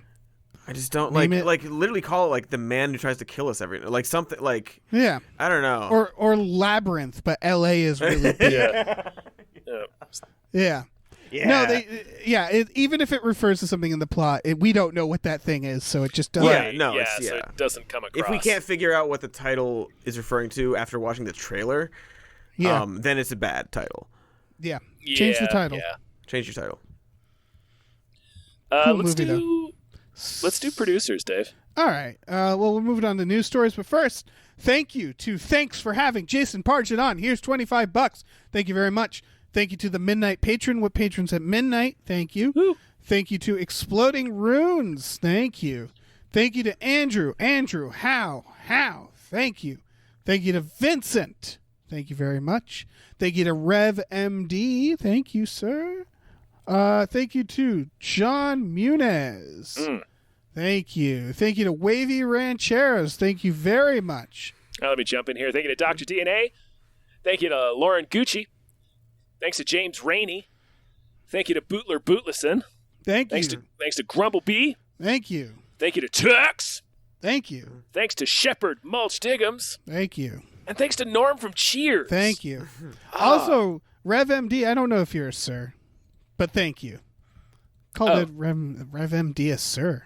I just don't Name literally call it like The Man Who Tries to Kill Us Every, like something like, yeah. I don't know, or Labyrinth, but L.A. is really big. Yeah. No, even if it refers to something in the plot, we don't know what that thing is, so it just doesn't. So it doesn't come across. If we can't figure out what the title is referring to after watching the trailer, then it's a bad title. Yeah. Change the title. Yeah. Change your title. Cool let's movie, let's do producers, Dave. All right. Well, we're moving on to news stories, but first, thanks for having Jason Pargin on. Here's $25. Thank you very much. Thank you to the Midnight Patron with patrons at midnight. Thank you. Woo. Thank you to Exploding Runes. Thank you. Thank you to Andrew. How? Thank you. Thank you to Vincent. Thank you very much. Thank you to Rev MD. Thank you, sir. Thank you to John Muniz. Thank you. Thank you to Wavy Rancheros. Thank you very much. Let me jump in here. Thank you to Dr. DNA. Thank you to Lauren Gucci. Thanks to James Rainey. Thank you to Bootler Bootlesson. Thank you. Thanks to Grumblebee. Thank you. Thank you to Tux. Thank you. Thanks to Shepard Mulch Diggums. Thank you. And thanks to Norm from Cheers. Thank you. Also, Rev MD, I don't know if you're a sir, but thank you. Called it Rev MD a sir.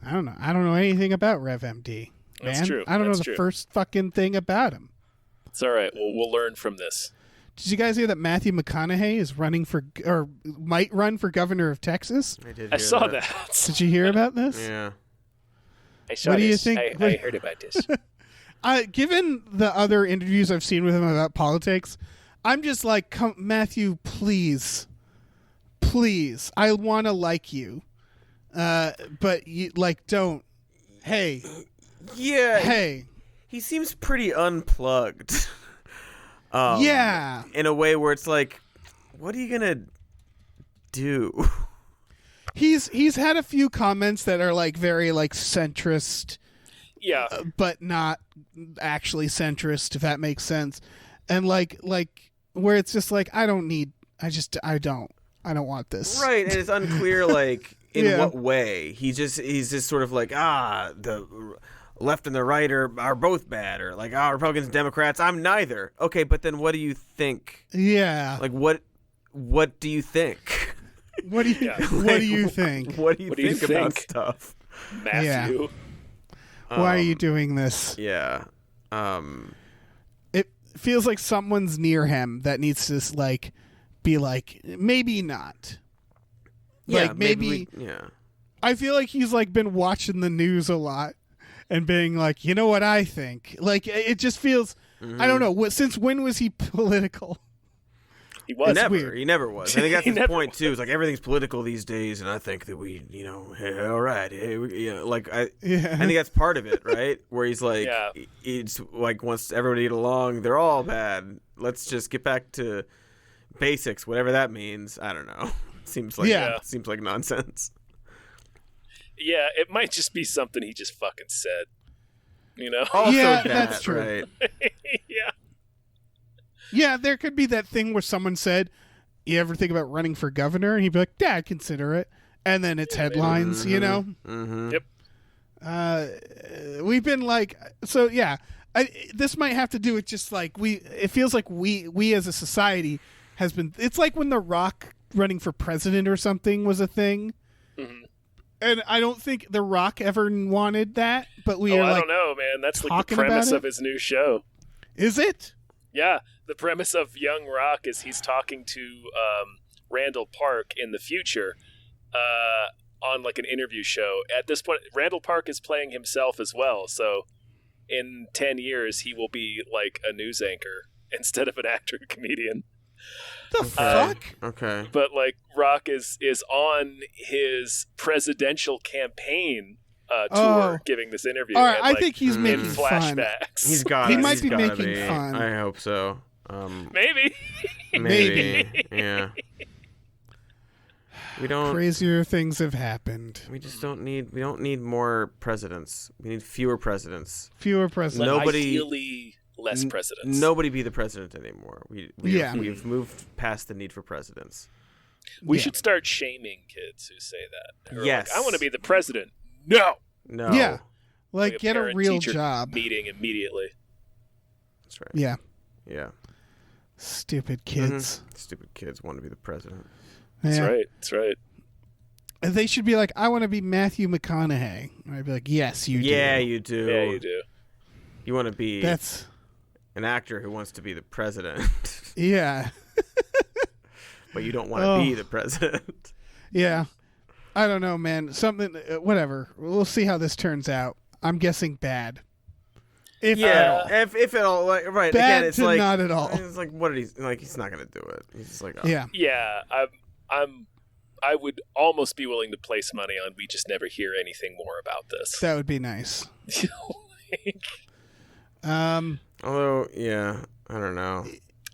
I don't know. I don't know anything about Rev MD. Man. That's true. I don't know the first fucking thing about him. It's all right. We'll learn from this. Did you guys hear that Matthew McConaughey is running for, or might run for governor of Texas? I saw that. Did you hear about this? Yeah. I saw what do you this. think? I heard about this. Given the other interviews I've seen with him about politics, I'm just like, Matthew, please, I want to like you, but you don't. Hey. Yeah. Hey. He seems pretty unplugged. Yeah. In a way where it's like, what are you gonna do? He's had a few comments that are like very like centrist. Yeah. But not actually centrist, if that makes sense. And like where it's just like, I don't want this. Right, and it's unclear like in what way. He's just sort of like, the left and the right are both bad, or like, Republicans and Democrats, I'm neither. Okay, but then what do you think? Yeah. Like what do you think? What do you think? What do you think about stuff? Matthew. Yeah. Why are you doing this? Yeah. It feels like someone's near him that needs to like be like, maybe not. Yeah, like maybe I feel like he's like been watching the news a lot and being like, you know what I think? Like it just feels I don't know, since when was he political? He was. He never was. I think that's He his never point too. It's like everything's political these days, and I think that we, hey, all right, hey, like I think that's part of it, right? Where he's like, it's like wants everybody to get along. They're all bad. Let's just get back to basics, whatever that means. I don't know. Seems like nonsense. Yeah, it might just be something he just fucking said. Also that's true. Right? Yeah. Yeah, there could be that thing where someone said, "You ever think about running for governor?" And he'd be like, "Yeah, I'd consider it." And then it's headlines, Mm-hmm. Yep. We've been like, so yeah. This might have to do with just like it feels like we as a society has been. It's like when The Rock running for president or something was a thing. Mm-hmm. And I don't think The Rock ever wanted that, but I don't know, man. That's like the premise of his new show. Is it? Yeah, the premise of Young Rock is he's talking to Randall Park in the future on like an interview show. At this point, Randall Park is playing himself as well, so in 10 years he will be like a news anchor instead of an actor comedian. The fuck? Okay. But like Rock is on his presidential campaign tour, giving this interview. All right, and, I think he's making fun. Flashbacks. He might be making fun. I hope so. Maybe. Yeah. We don't. Crazier things have happened. We just don't need. We don't need more presidents. We need fewer presidents. Fewer presidents. Ideally, less presidents. Nobody be the president anymore. We've moved past the need for presidents. We should start shaming kids who say that. Who are yes. like, I want to be the president. No. Yeah. Like get a real job. Meeting immediately. That's right. Yeah. Yeah. Stupid kids. Mm-hmm. Stupid kids want to be the president. That's right. That's right. And they should be like, I want to be Matthew McConaughey. I'd be like, yes, you do. Yeah, you do. Yeah, you do. You want to be That's an actor who wants to be the president. Yeah. But you don't want to be the president. Yeah. I don't know, man. Something, whatever. We'll see how this turns out. I'm guessing bad. If at all, like, right? Bad again, it's to like not at all. It's like, what did he like? He's not gonna do it. He's just like, yeah. I would almost be willing to place money on we just never hear anything more about this. That would be nice. Although, yeah, I don't know.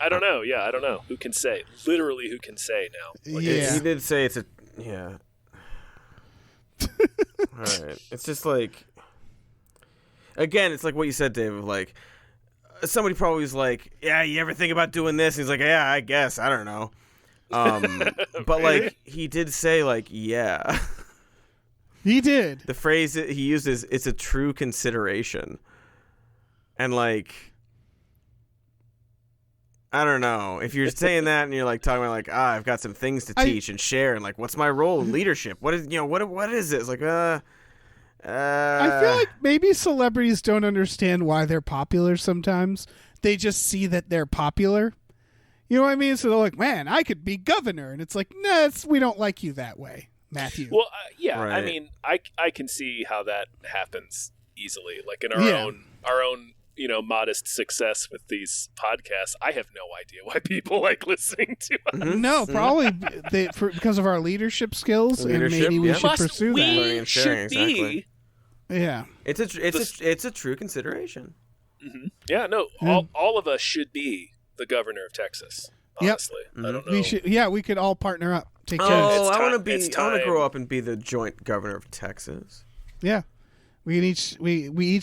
I don't know. Yeah, I don't know. Who can say? Literally, who can say now? Like, Yeah. He did say it's a All right. It's just like, again, it's like what you said, David. Like, somebody probably was like, "Yeah, you ever think about doing this?" And he's like, "Yeah, I guess. I don't know." But like, he did say like, "Yeah." He did. The phrase that he used is, "It's a true consideration," and like, I don't know if you're saying that and you're like talking about like, I've got some things to teach and share, and like, what's my role in leadership? What is what is it? It's like, I feel like maybe celebrities don't understand why they're popular sometimes. They just see that they're popular. You know what I mean? So they're like, man, I could be governor. And it's like, no, we don't like you that way, Matthew. Well, yeah, Right. I mean, I can see how that happens easily. Like in our own, modest success with these podcasts, I have no idea why people like listening to us. No, probably because of our leadership skills, and maybe we should pursue that. Learning We and sharing, should be. exactly. Yeah. It's a true consideration. Mm-hmm. Yeah, no, all of us should be the governor of Texas. Honestly, I don't know. We should. Yeah, we could all partner up. Take care. I want to be. It's I want to time. grow up and be the joint governor of Texas. Yeah, we each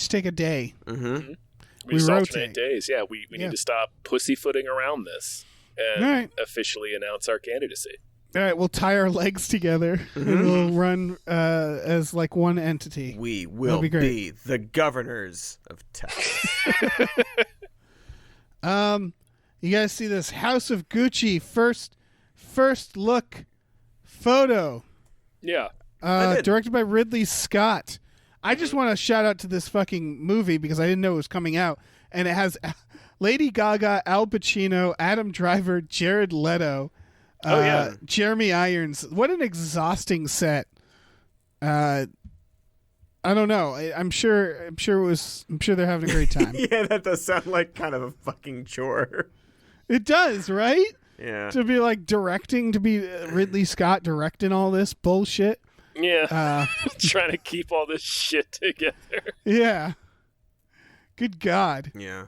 take a day. Mm-hmm. We just alternate rotate. days. Yeah, we need to stop pussyfooting around this and All right. officially announce our candidacy. All right, we'll tie our legs together and we'll run as like one entity. We will be be the governors of Texas. You guys see this House of Gucci first look photo? Yeah. Directed by Ridley Scott. I just want to shout out to this fucking movie because I didn't know it was coming out, and it has Lady Gaga, Al Pacino, Adam Driver, Jared Leto, Jeremy Irons. What an exhausting set. I don't know. I'm sure they're having a great time. Yeah, that does sound like kind of a fucking chore. It does, right? Yeah. to be like directing, to be Ridley Scott directing all this bullshit. Yeah. Trying to keep all this shit together. Yeah. Good God. Yeah.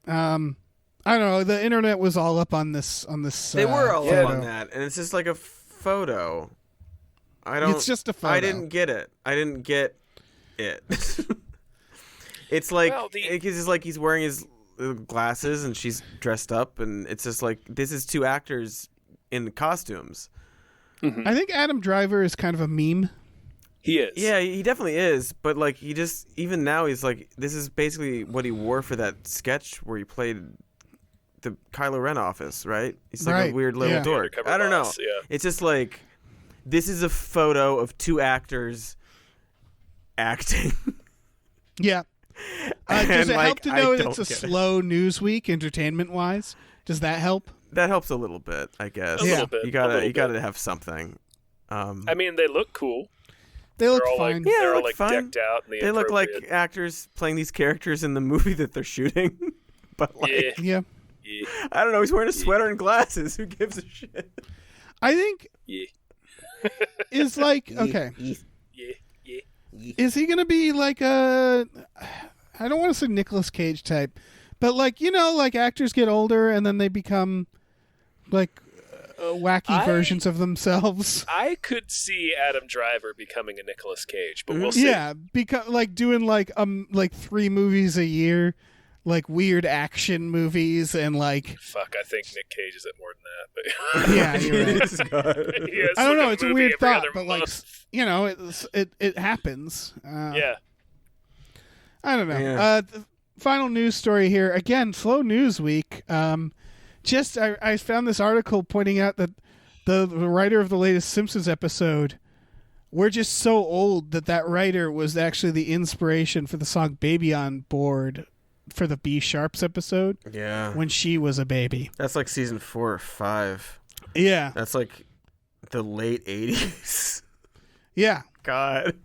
I don't know. The internet was all up on this. They were all photo. up on that, and it's just like a photo. It's just a photo. I didn't get it. It's like it's just like he's wearing his glasses and she's dressed up, and it's just like this is two actors in costumes. Mm-hmm. I think Adam Driver is kind of a meme. He is. Yeah, he definitely is. But like he just even now he's like this is basically what he wore for that sketch where he played the Kylo Ren office, right? He's like a weird little dork. I don't know. Yeah. It's just like this is a photo of two actors acting. Yeah. Does it help to know don't it's a get it. slow news week, entertainment-wise? Does that help? That helps a little bit, I guess. A little bit. You gotta have something. I mean, they look cool. They look They're all fine. like, Yeah, they're they all look like fine. decked out. In the They look like appropriate- actors playing these characters in the movie that they're shooting. But like, Yeah. Yeah. I don't know. He's wearing a sweater and glasses. Who gives a shit? I think Yeah. is like okay. Yeah. Yeah. Is he gonna be like a? I don't want to say Nicolas Cage type, but like like actors get older and then they become like wacky versions of themselves. I could see Adam Driver becoming a Nicolas Cage, but we'll see. Yeah, because like doing like 3 movies a year, like weird action movies and like. Fuck, I think Nick Cage is at more than that. But Yeah, you're right. He has I don't like know. It's a movie weird every thought, other but like month. it happens. Yeah. I don't know. Yeah. The final news story here. Again, slow news week. I found this article pointing out that the writer of the latest Simpsons episode, we're just so old that writer was actually the inspiration for the song "Baby on Board" for the B Sharps episode Yeah. when she was a baby. That's like season 4 or 5. Yeah, That's like the late 80s. yeah. God.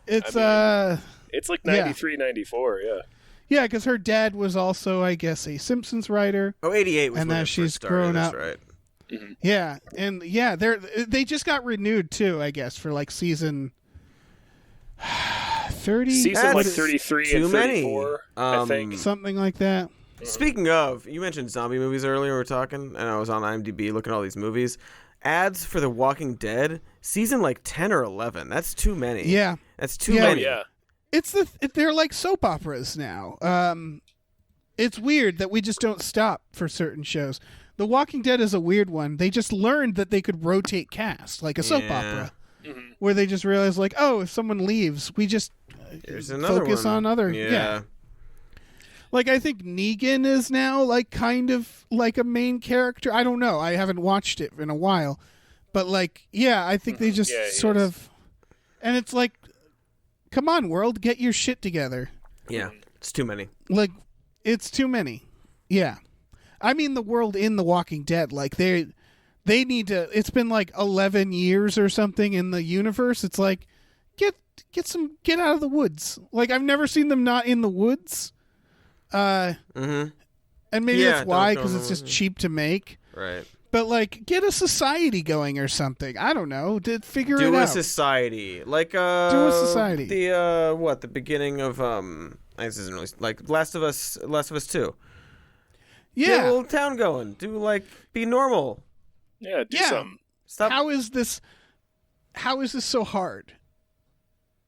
It's It's like Yeah. 93, 94, yeah. yeah, because her dad was also, I guess, a Simpsons writer. Oh, 88 was And when now it she's first started, grown that's up. right. Yeah, and yeah, they just got renewed too, I guess, for like season 30. Season That's like 33 too and many. 34, I think. Something like that. Speaking of, you mentioned zombie movies earlier. We were talking, and I was on IMDb looking at all these movies. Ads for The Walking Dead, season like 10 or 11. That's too many. Yeah. That's too Yeah. Oh, many. yeah. They're like soap operas now. It's weird that we just don't stop for certain shows. The Walking Dead is a weird one. They just learned that they could rotate cast like a soap Yeah. opera, where they just realized like, oh, if someone leaves, we just There's another focus one. on other. Yeah. Like I think Negan is now like kind of like a main character. I don't know. I haven't watched it in a while, but like yeah, I think they just Yeah, he sort is. of, and it's like, come on, world, get your shit together. Yeah. It's too many. Like, it's too many. Yeah. I mean, the world in The Walking Dead, like, they need to, it's been like 11 years or something in the universe. It's like, get out of the woods. Like, I've never seen them not in the woods. Mm-hmm. And maybe Yeah, that's why, don't go because in it's the just woods. cheap to make. Right. But, like, get a society going or something. I don't know. Figure Do it a out. society. Like, Do a society. The beginning of, this isn't really, like, Last of Us 2. Get a Yeah. little town going. Do, like, be normal. Yeah, do Yeah. something. Stop. How is this so hard?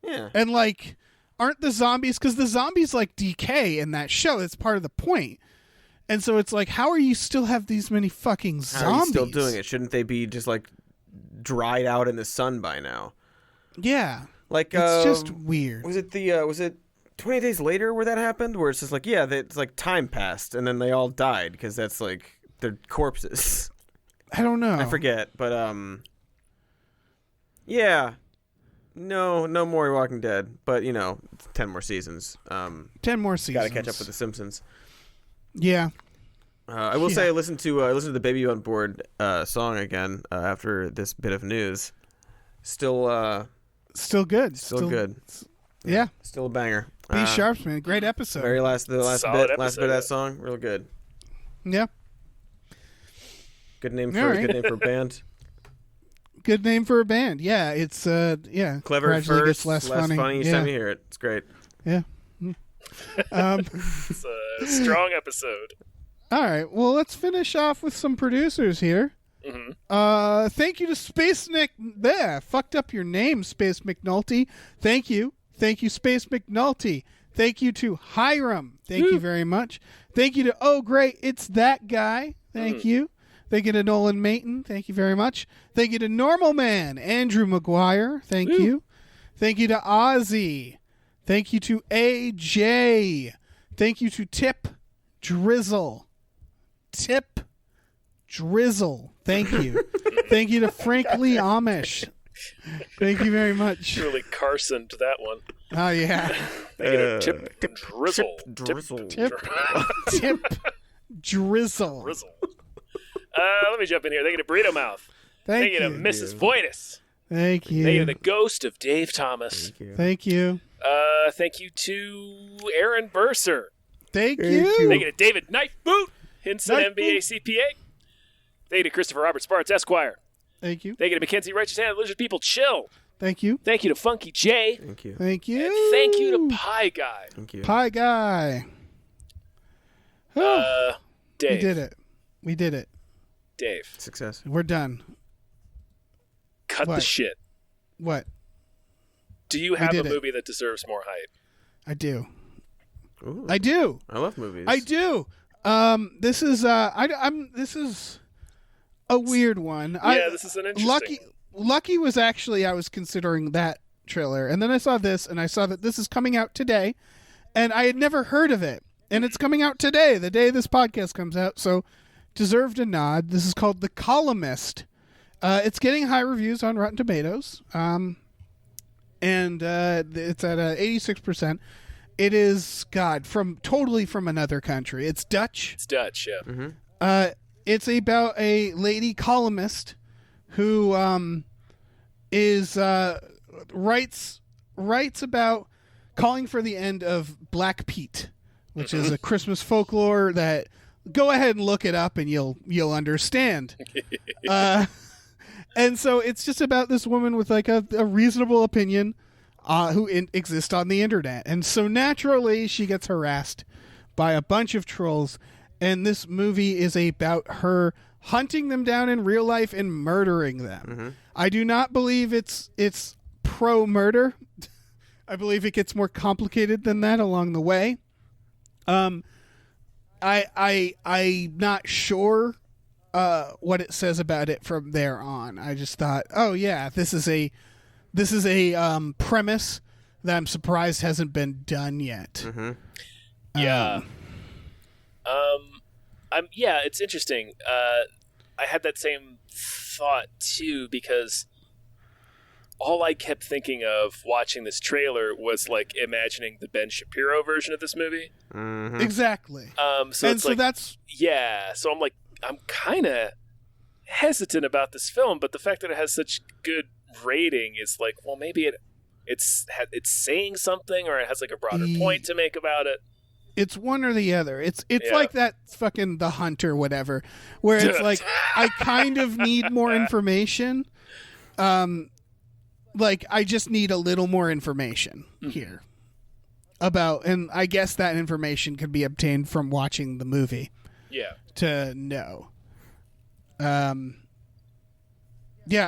Yeah. And like, aren't the zombies, because the zombies like decay in that show? It's part of the point. And so it's like, how are you still have these many fucking zombies? How are you still doing it? Shouldn't they be just, like, dried out in the sun by now? Yeah. Like, It's just weird. Was it 20 Days Later where that happened? Where it's just like, yeah, it's like time passed and then they all died because that's like their corpses. I don't know. I forget, but yeah, no more Walking Dead, but 10 more seasons. 10 more seasons. Got to catch up with The Simpsons. Yeah. I will say I listened to the Baby on Board song again after this bit of news. Still good. Still good. Yeah. Still a banger. B Sharps, man. Great episode. The last Solid bit of episode, that yeah. song, real good. Yeah. Good name All for right. good name for a band. Good name for a band. Yeah, it's yeah. Clever at gradually first, gets less funny. each Yeah. time you hear it. It's great. Yeah. It's a strong episode. All right. Well, let's finish off with some producers here. Mm-hmm. Thank you to Space Nick. There, fucked up your name, Space McNulty. Thank you, Space McNulty. Thank you to Hiram. Thank you very much. Thank you to Oh Great, It's That Guy. Thank you. Thank you to Nolan Mayton. Thank you very much. Thank you to Normal Man, Andrew McGuire. Thank you. Thank you to Ozzy. Thank you to AJ. Thank you to Tip Drizzle. Tip Drizzle. Thank you. Thank you to Frank Lee Amish. Thank you very much. Really Carson to that one. Oh, yeah. Thank you to Tip Drizzle. Drizzle. Tip Drizzle. Drizzle. Let me jump in here. Thank you to Burrito Mouth. Thank Thank you to Mrs. Voitis. Thank you. Thank you to the ghost of Dave Thomas. Thank you. Thank you to Aaron Burser. Thank Thank you. you to David Knifeboot, Hinson Knifeboot. MBA CPA. Thank you to Christopher Robert Sparks Esquire. Thank you. Thank you to Mackenzie Righteous Hand, Lizard People Chill. Thank you. Thank you to Funky J. Thank you. Thank you. And thank you to Pie Guy. Thank you. Pie Guy. Dave. We did it. We did it. Dave, Success. We're done. cut the What? shit. What? Do you have a did it. movie that deserves more hype? I do. Ooh, I do. I love movies. I do. This is this is a weird one. Yeah, this is an interesting Lucky was actually, I was considering that trailer, and then I saw this, and I saw that this is coming out today, and I had never heard of it, and it's coming out today, the day this podcast comes out, so deserved a nod. This is called The Columnist. It's getting high reviews on Rotten Tomatoes, and it's at 86%. It is, totally from another country. It's Dutch. It's Dutch, yeah. Mm-hmm. It's about a lady columnist who writes about calling for the end of Black Pete, which is a Christmas folklore that, go ahead and look it up and you'll understand. And so it's just about this woman with like a reasonable opinion who exists on the internet. And so naturally she gets harassed by a bunch of trolls. And this movie is about her hunting them down in real life and murdering them. Mm-hmm. I do not believe it's pro-murder. I believe it gets more complicated than that along the way. I'm not sure what it says about it from there on. I just thought, oh yeah, this is a premise that I'm surprised hasn't been done yet. Mm-hmm. Yeah. Yeah, it's interesting. I had that same thought too, because all I kept thinking of watching this trailer was like imagining the Ben Shapiro version of this movie. Mm-hmm. Exactly. So it's like, that's yeah. So I'm kind of hesitant about this film, but the fact that it has such good rating is like, well, maybe it's saying something, or it has like a broader point to make about it. It's one or the other. It's like that fucking The Hunt or whatever, where it's like I kind of need more information. Like I just need a little more information here about, and I guess that information could be obtained from watching the movie. Yeah. To know. Yeah,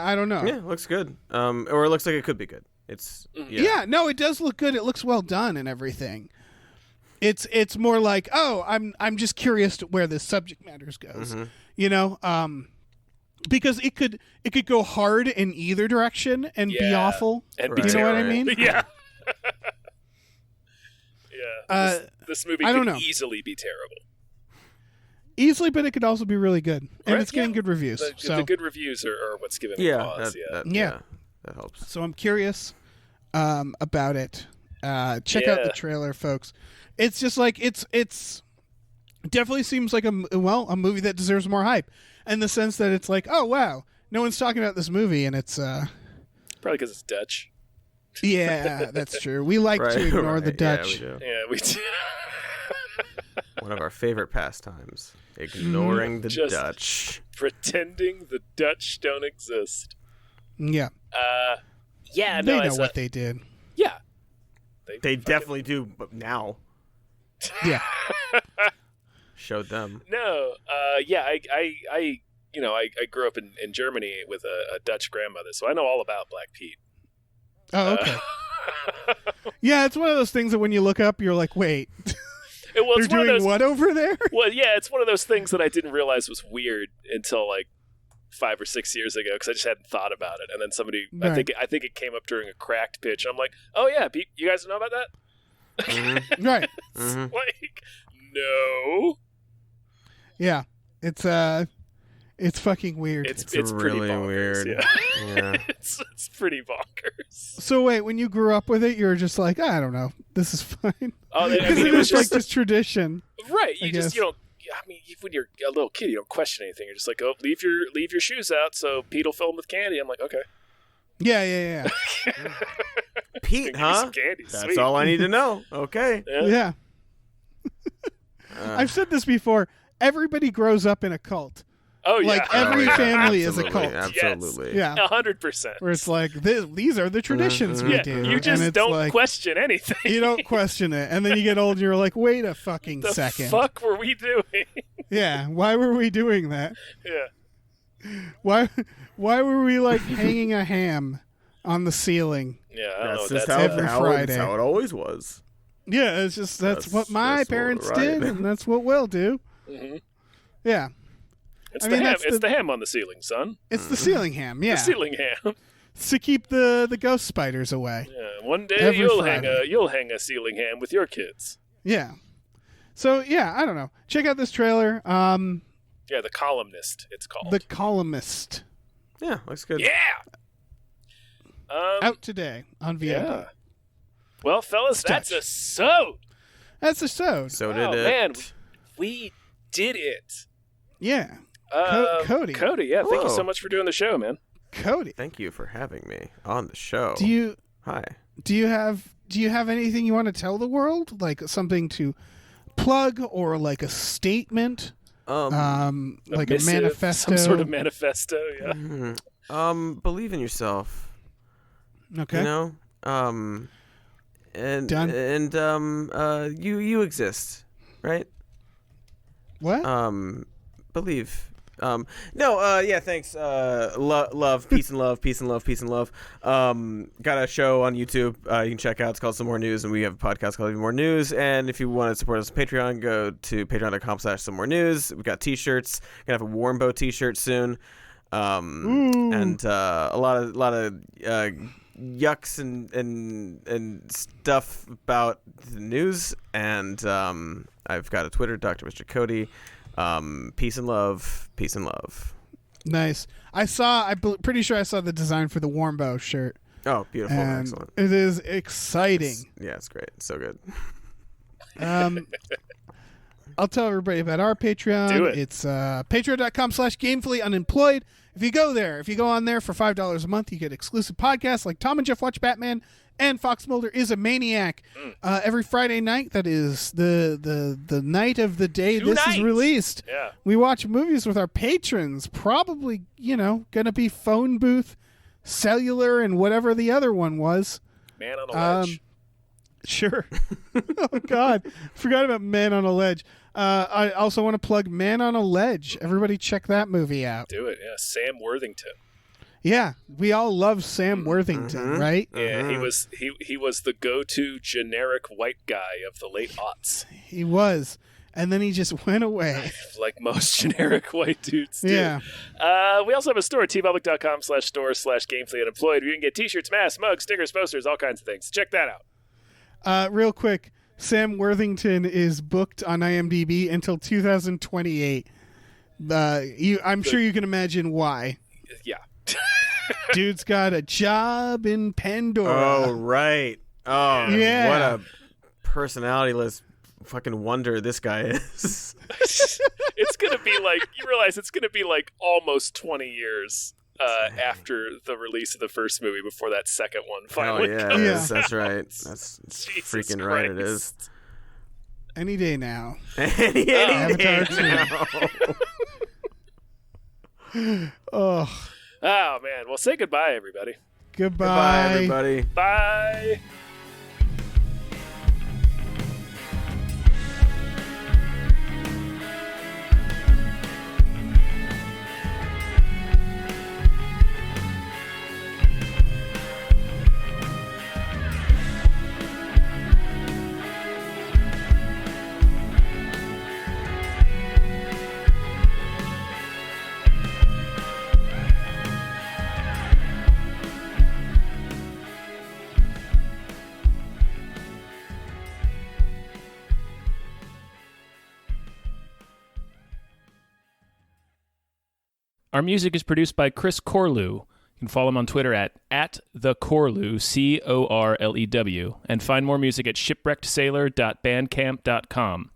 I don't know. Yeah, it looks good. Or it looks like it could be good. It's Yeah, no, it does look good. It looks well done and everything. It's more like, oh, I'm just curious to where this subject matter goes. Mm-hmm. You know, because it could go hard in either direction and be awful. And Right. be You know what I terrible. mean? Yeah. Yeah. This movie I don't could know. easily be terrible. Easily, but it could also be really good, and Right, it's getting yeah. good reviews. The good reviews are what's giving me pause. Yeah. That helps. So I'm curious about it. Check out the trailer, folks. It's just like it's definitely seems like a movie that deserves more hype, in the sense that it's like, oh wow, no one's talking about this movie, and it's Probably because it's Dutch. yeah, that's true. We like to ignore the Dutch. Yeah, Yeah, we do. One of our favorite pastimes. Ignoring the Just Dutch. Pretending the Dutch don't exist. Yeah. Yeah, They no, know what they did. Yeah. They definitely do, but now. Yeah. Showed them. No, yeah, I grew up in Germany with a Dutch grandmother, so I know all about Black Pete. Oh, okay. Yeah, it's one of those things that when you look up, you're like, wait, Well, they're it's one of doing those, what over there? Well, yeah, it's one of those things that I didn't realize was weird until like 5 or 6 years ago because I just hadn't thought about it. And then somebody, Right. I think it came up during a cracked pitch. And I'm like, oh yeah, Pete, you guys know about that? Right. Mhm. Like, no, Yeah. It's fucking weird. it's It's pretty really bonkers. weird. Yeah, Yeah. it's pretty bonkers. So wait, when you grew up with it, you were just like, I don't know, this is fine. Oh, I Because mean, it it was was like just this tradition. right. I You just guess. you don't. I mean, when you're a little kid, you don't question anything. You're just like, oh, leave your shoes out so Pete will fill them with candy. I'm like, okay. Yeah. Pete, Give me some huh? candy. That's Sweet. all I need to know. Okay. Yeah. Yeah. I've said this before. Everybody grows up in a cult. Oh yeah. Like every yeah, family is a absolutely, cult. Absolutely. Yeah. 100%. Where it's like, these are the traditions we Yeah, do. you And just it's don't like, question anything. you don't question it. And then you get old and you're like, wait a fucking the second. fuck were we doing? Yeah. Why were we doing that? Yeah. Why were we like hanging a ham on the ceiling? Yeah, I don't know That's what just that's how, every about. Friday. that's how it always was. Yeah, it's just that's what my that's parents right. did, and that's what we'll do. Mhm. Yeah. It's I the mean, ham. that's It's the- the ham on the ceiling, son. It's the ceiling ham, yeah. The ceiling ham. It's to keep the ghost spiders away. Yeah. One day Every you'll Friday. hang a ceiling ham with your kids. Yeah. So yeah, I don't know. Check out this trailer. Yeah, The Columnist. It's called. The Columnist Yeah, looks good. Yeah. out today on VOD. Yeah. Well, fellas, that's Dutch. a so. That's a sode. So Oh did it. man, we did it. Yeah. Cody. Cody, yeah. Thank you Whoa. so much for doing the show, man. Cody, Thank you for having me on the show. do you Hi. have anything you want to tell the world, like something to plug or like a statement, like a missive, manifesto? Some sort of manifesto, yeah. Believe in yourself. Okay. You know? And Done. and you exist, right? What? Believe. Yeah, thanks. Love, peace and love, peace and love, peace and love. Got a show on YouTube you can check out. It's called Some More News, and we have a podcast called Even More News. And if you want to support us on Patreon, go to patreon.com/Some More News. We got t-shirts. Gonna have a Warm Bow t-shirt soon. And a lot of yucks and stuff about the news. And I've got a Twitter, Dr. Mr. Cody. Peace and love. Peace and love. Nice. Pretty sure I saw the design for the Warm Bow shirt. Oh, beautiful. And Excellent. it is exciting. It's great. It's so good. I'll tell everybody about our Patreon. Do it. It's patreon.com/gamefullyunemployed. If you go on there for $5 a month, you get exclusive podcasts like Tom and Jeff Watch Batman and Fox Mulder is a Maniac. Every Friday night, that is the night of the day this is released. Yeah. We watch movies with our patrons. Probably, gonna be phone booth, cellular, and whatever the other one was. Man on a ledge. Sure. Oh, God. Forgot about Man on a Ledge. I also want to plug Man on a Ledge. Everybody check that movie out. Do it, yeah. Sam Worthington. Yeah, we all love Sam Worthington, right? Yeah, he was the go-to generic white guy of the late aughts. He was. And then he just went away. Like most generic white dudes do. Yeah. We also have a store, tpublic.com/store/gamefullyunemployed, where you can get t-shirts, masks, mugs, stickers, posters, all kinds of things. Check that out. Real quick, Sam Worthington is booked on IMDb until 2028. I'm sure you can imagine why. Yeah. Dude's got a job in Pandora. Oh, right. Oh, Yeah. What a personality-less fucking wonder this guy is. It's going to be like, you realize it's going to be like almost 20 years after the release of the first movie before that second one Oh, finally yeah, comes. Yeah. That's right. That's Jesus freaking right it Christ. is. Any day now. Any day Avatar now. Oh, Oh, man. Well, say goodbye, everybody. goodbye. Goodbye, everybody. Bye. Our music is produced by Chris Corlew. You can follow him on Twitter at @thecorlew, Corlew, and find more music at shipwreckedsailor.bandcamp.com.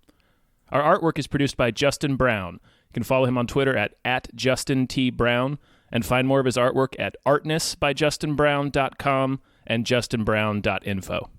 Our artwork is produced by Justin Brown. You can follow him on Twitter at @JustinTBrown, and find more of his artwork at artnessbyjustinbrown.com and justinbrown.info.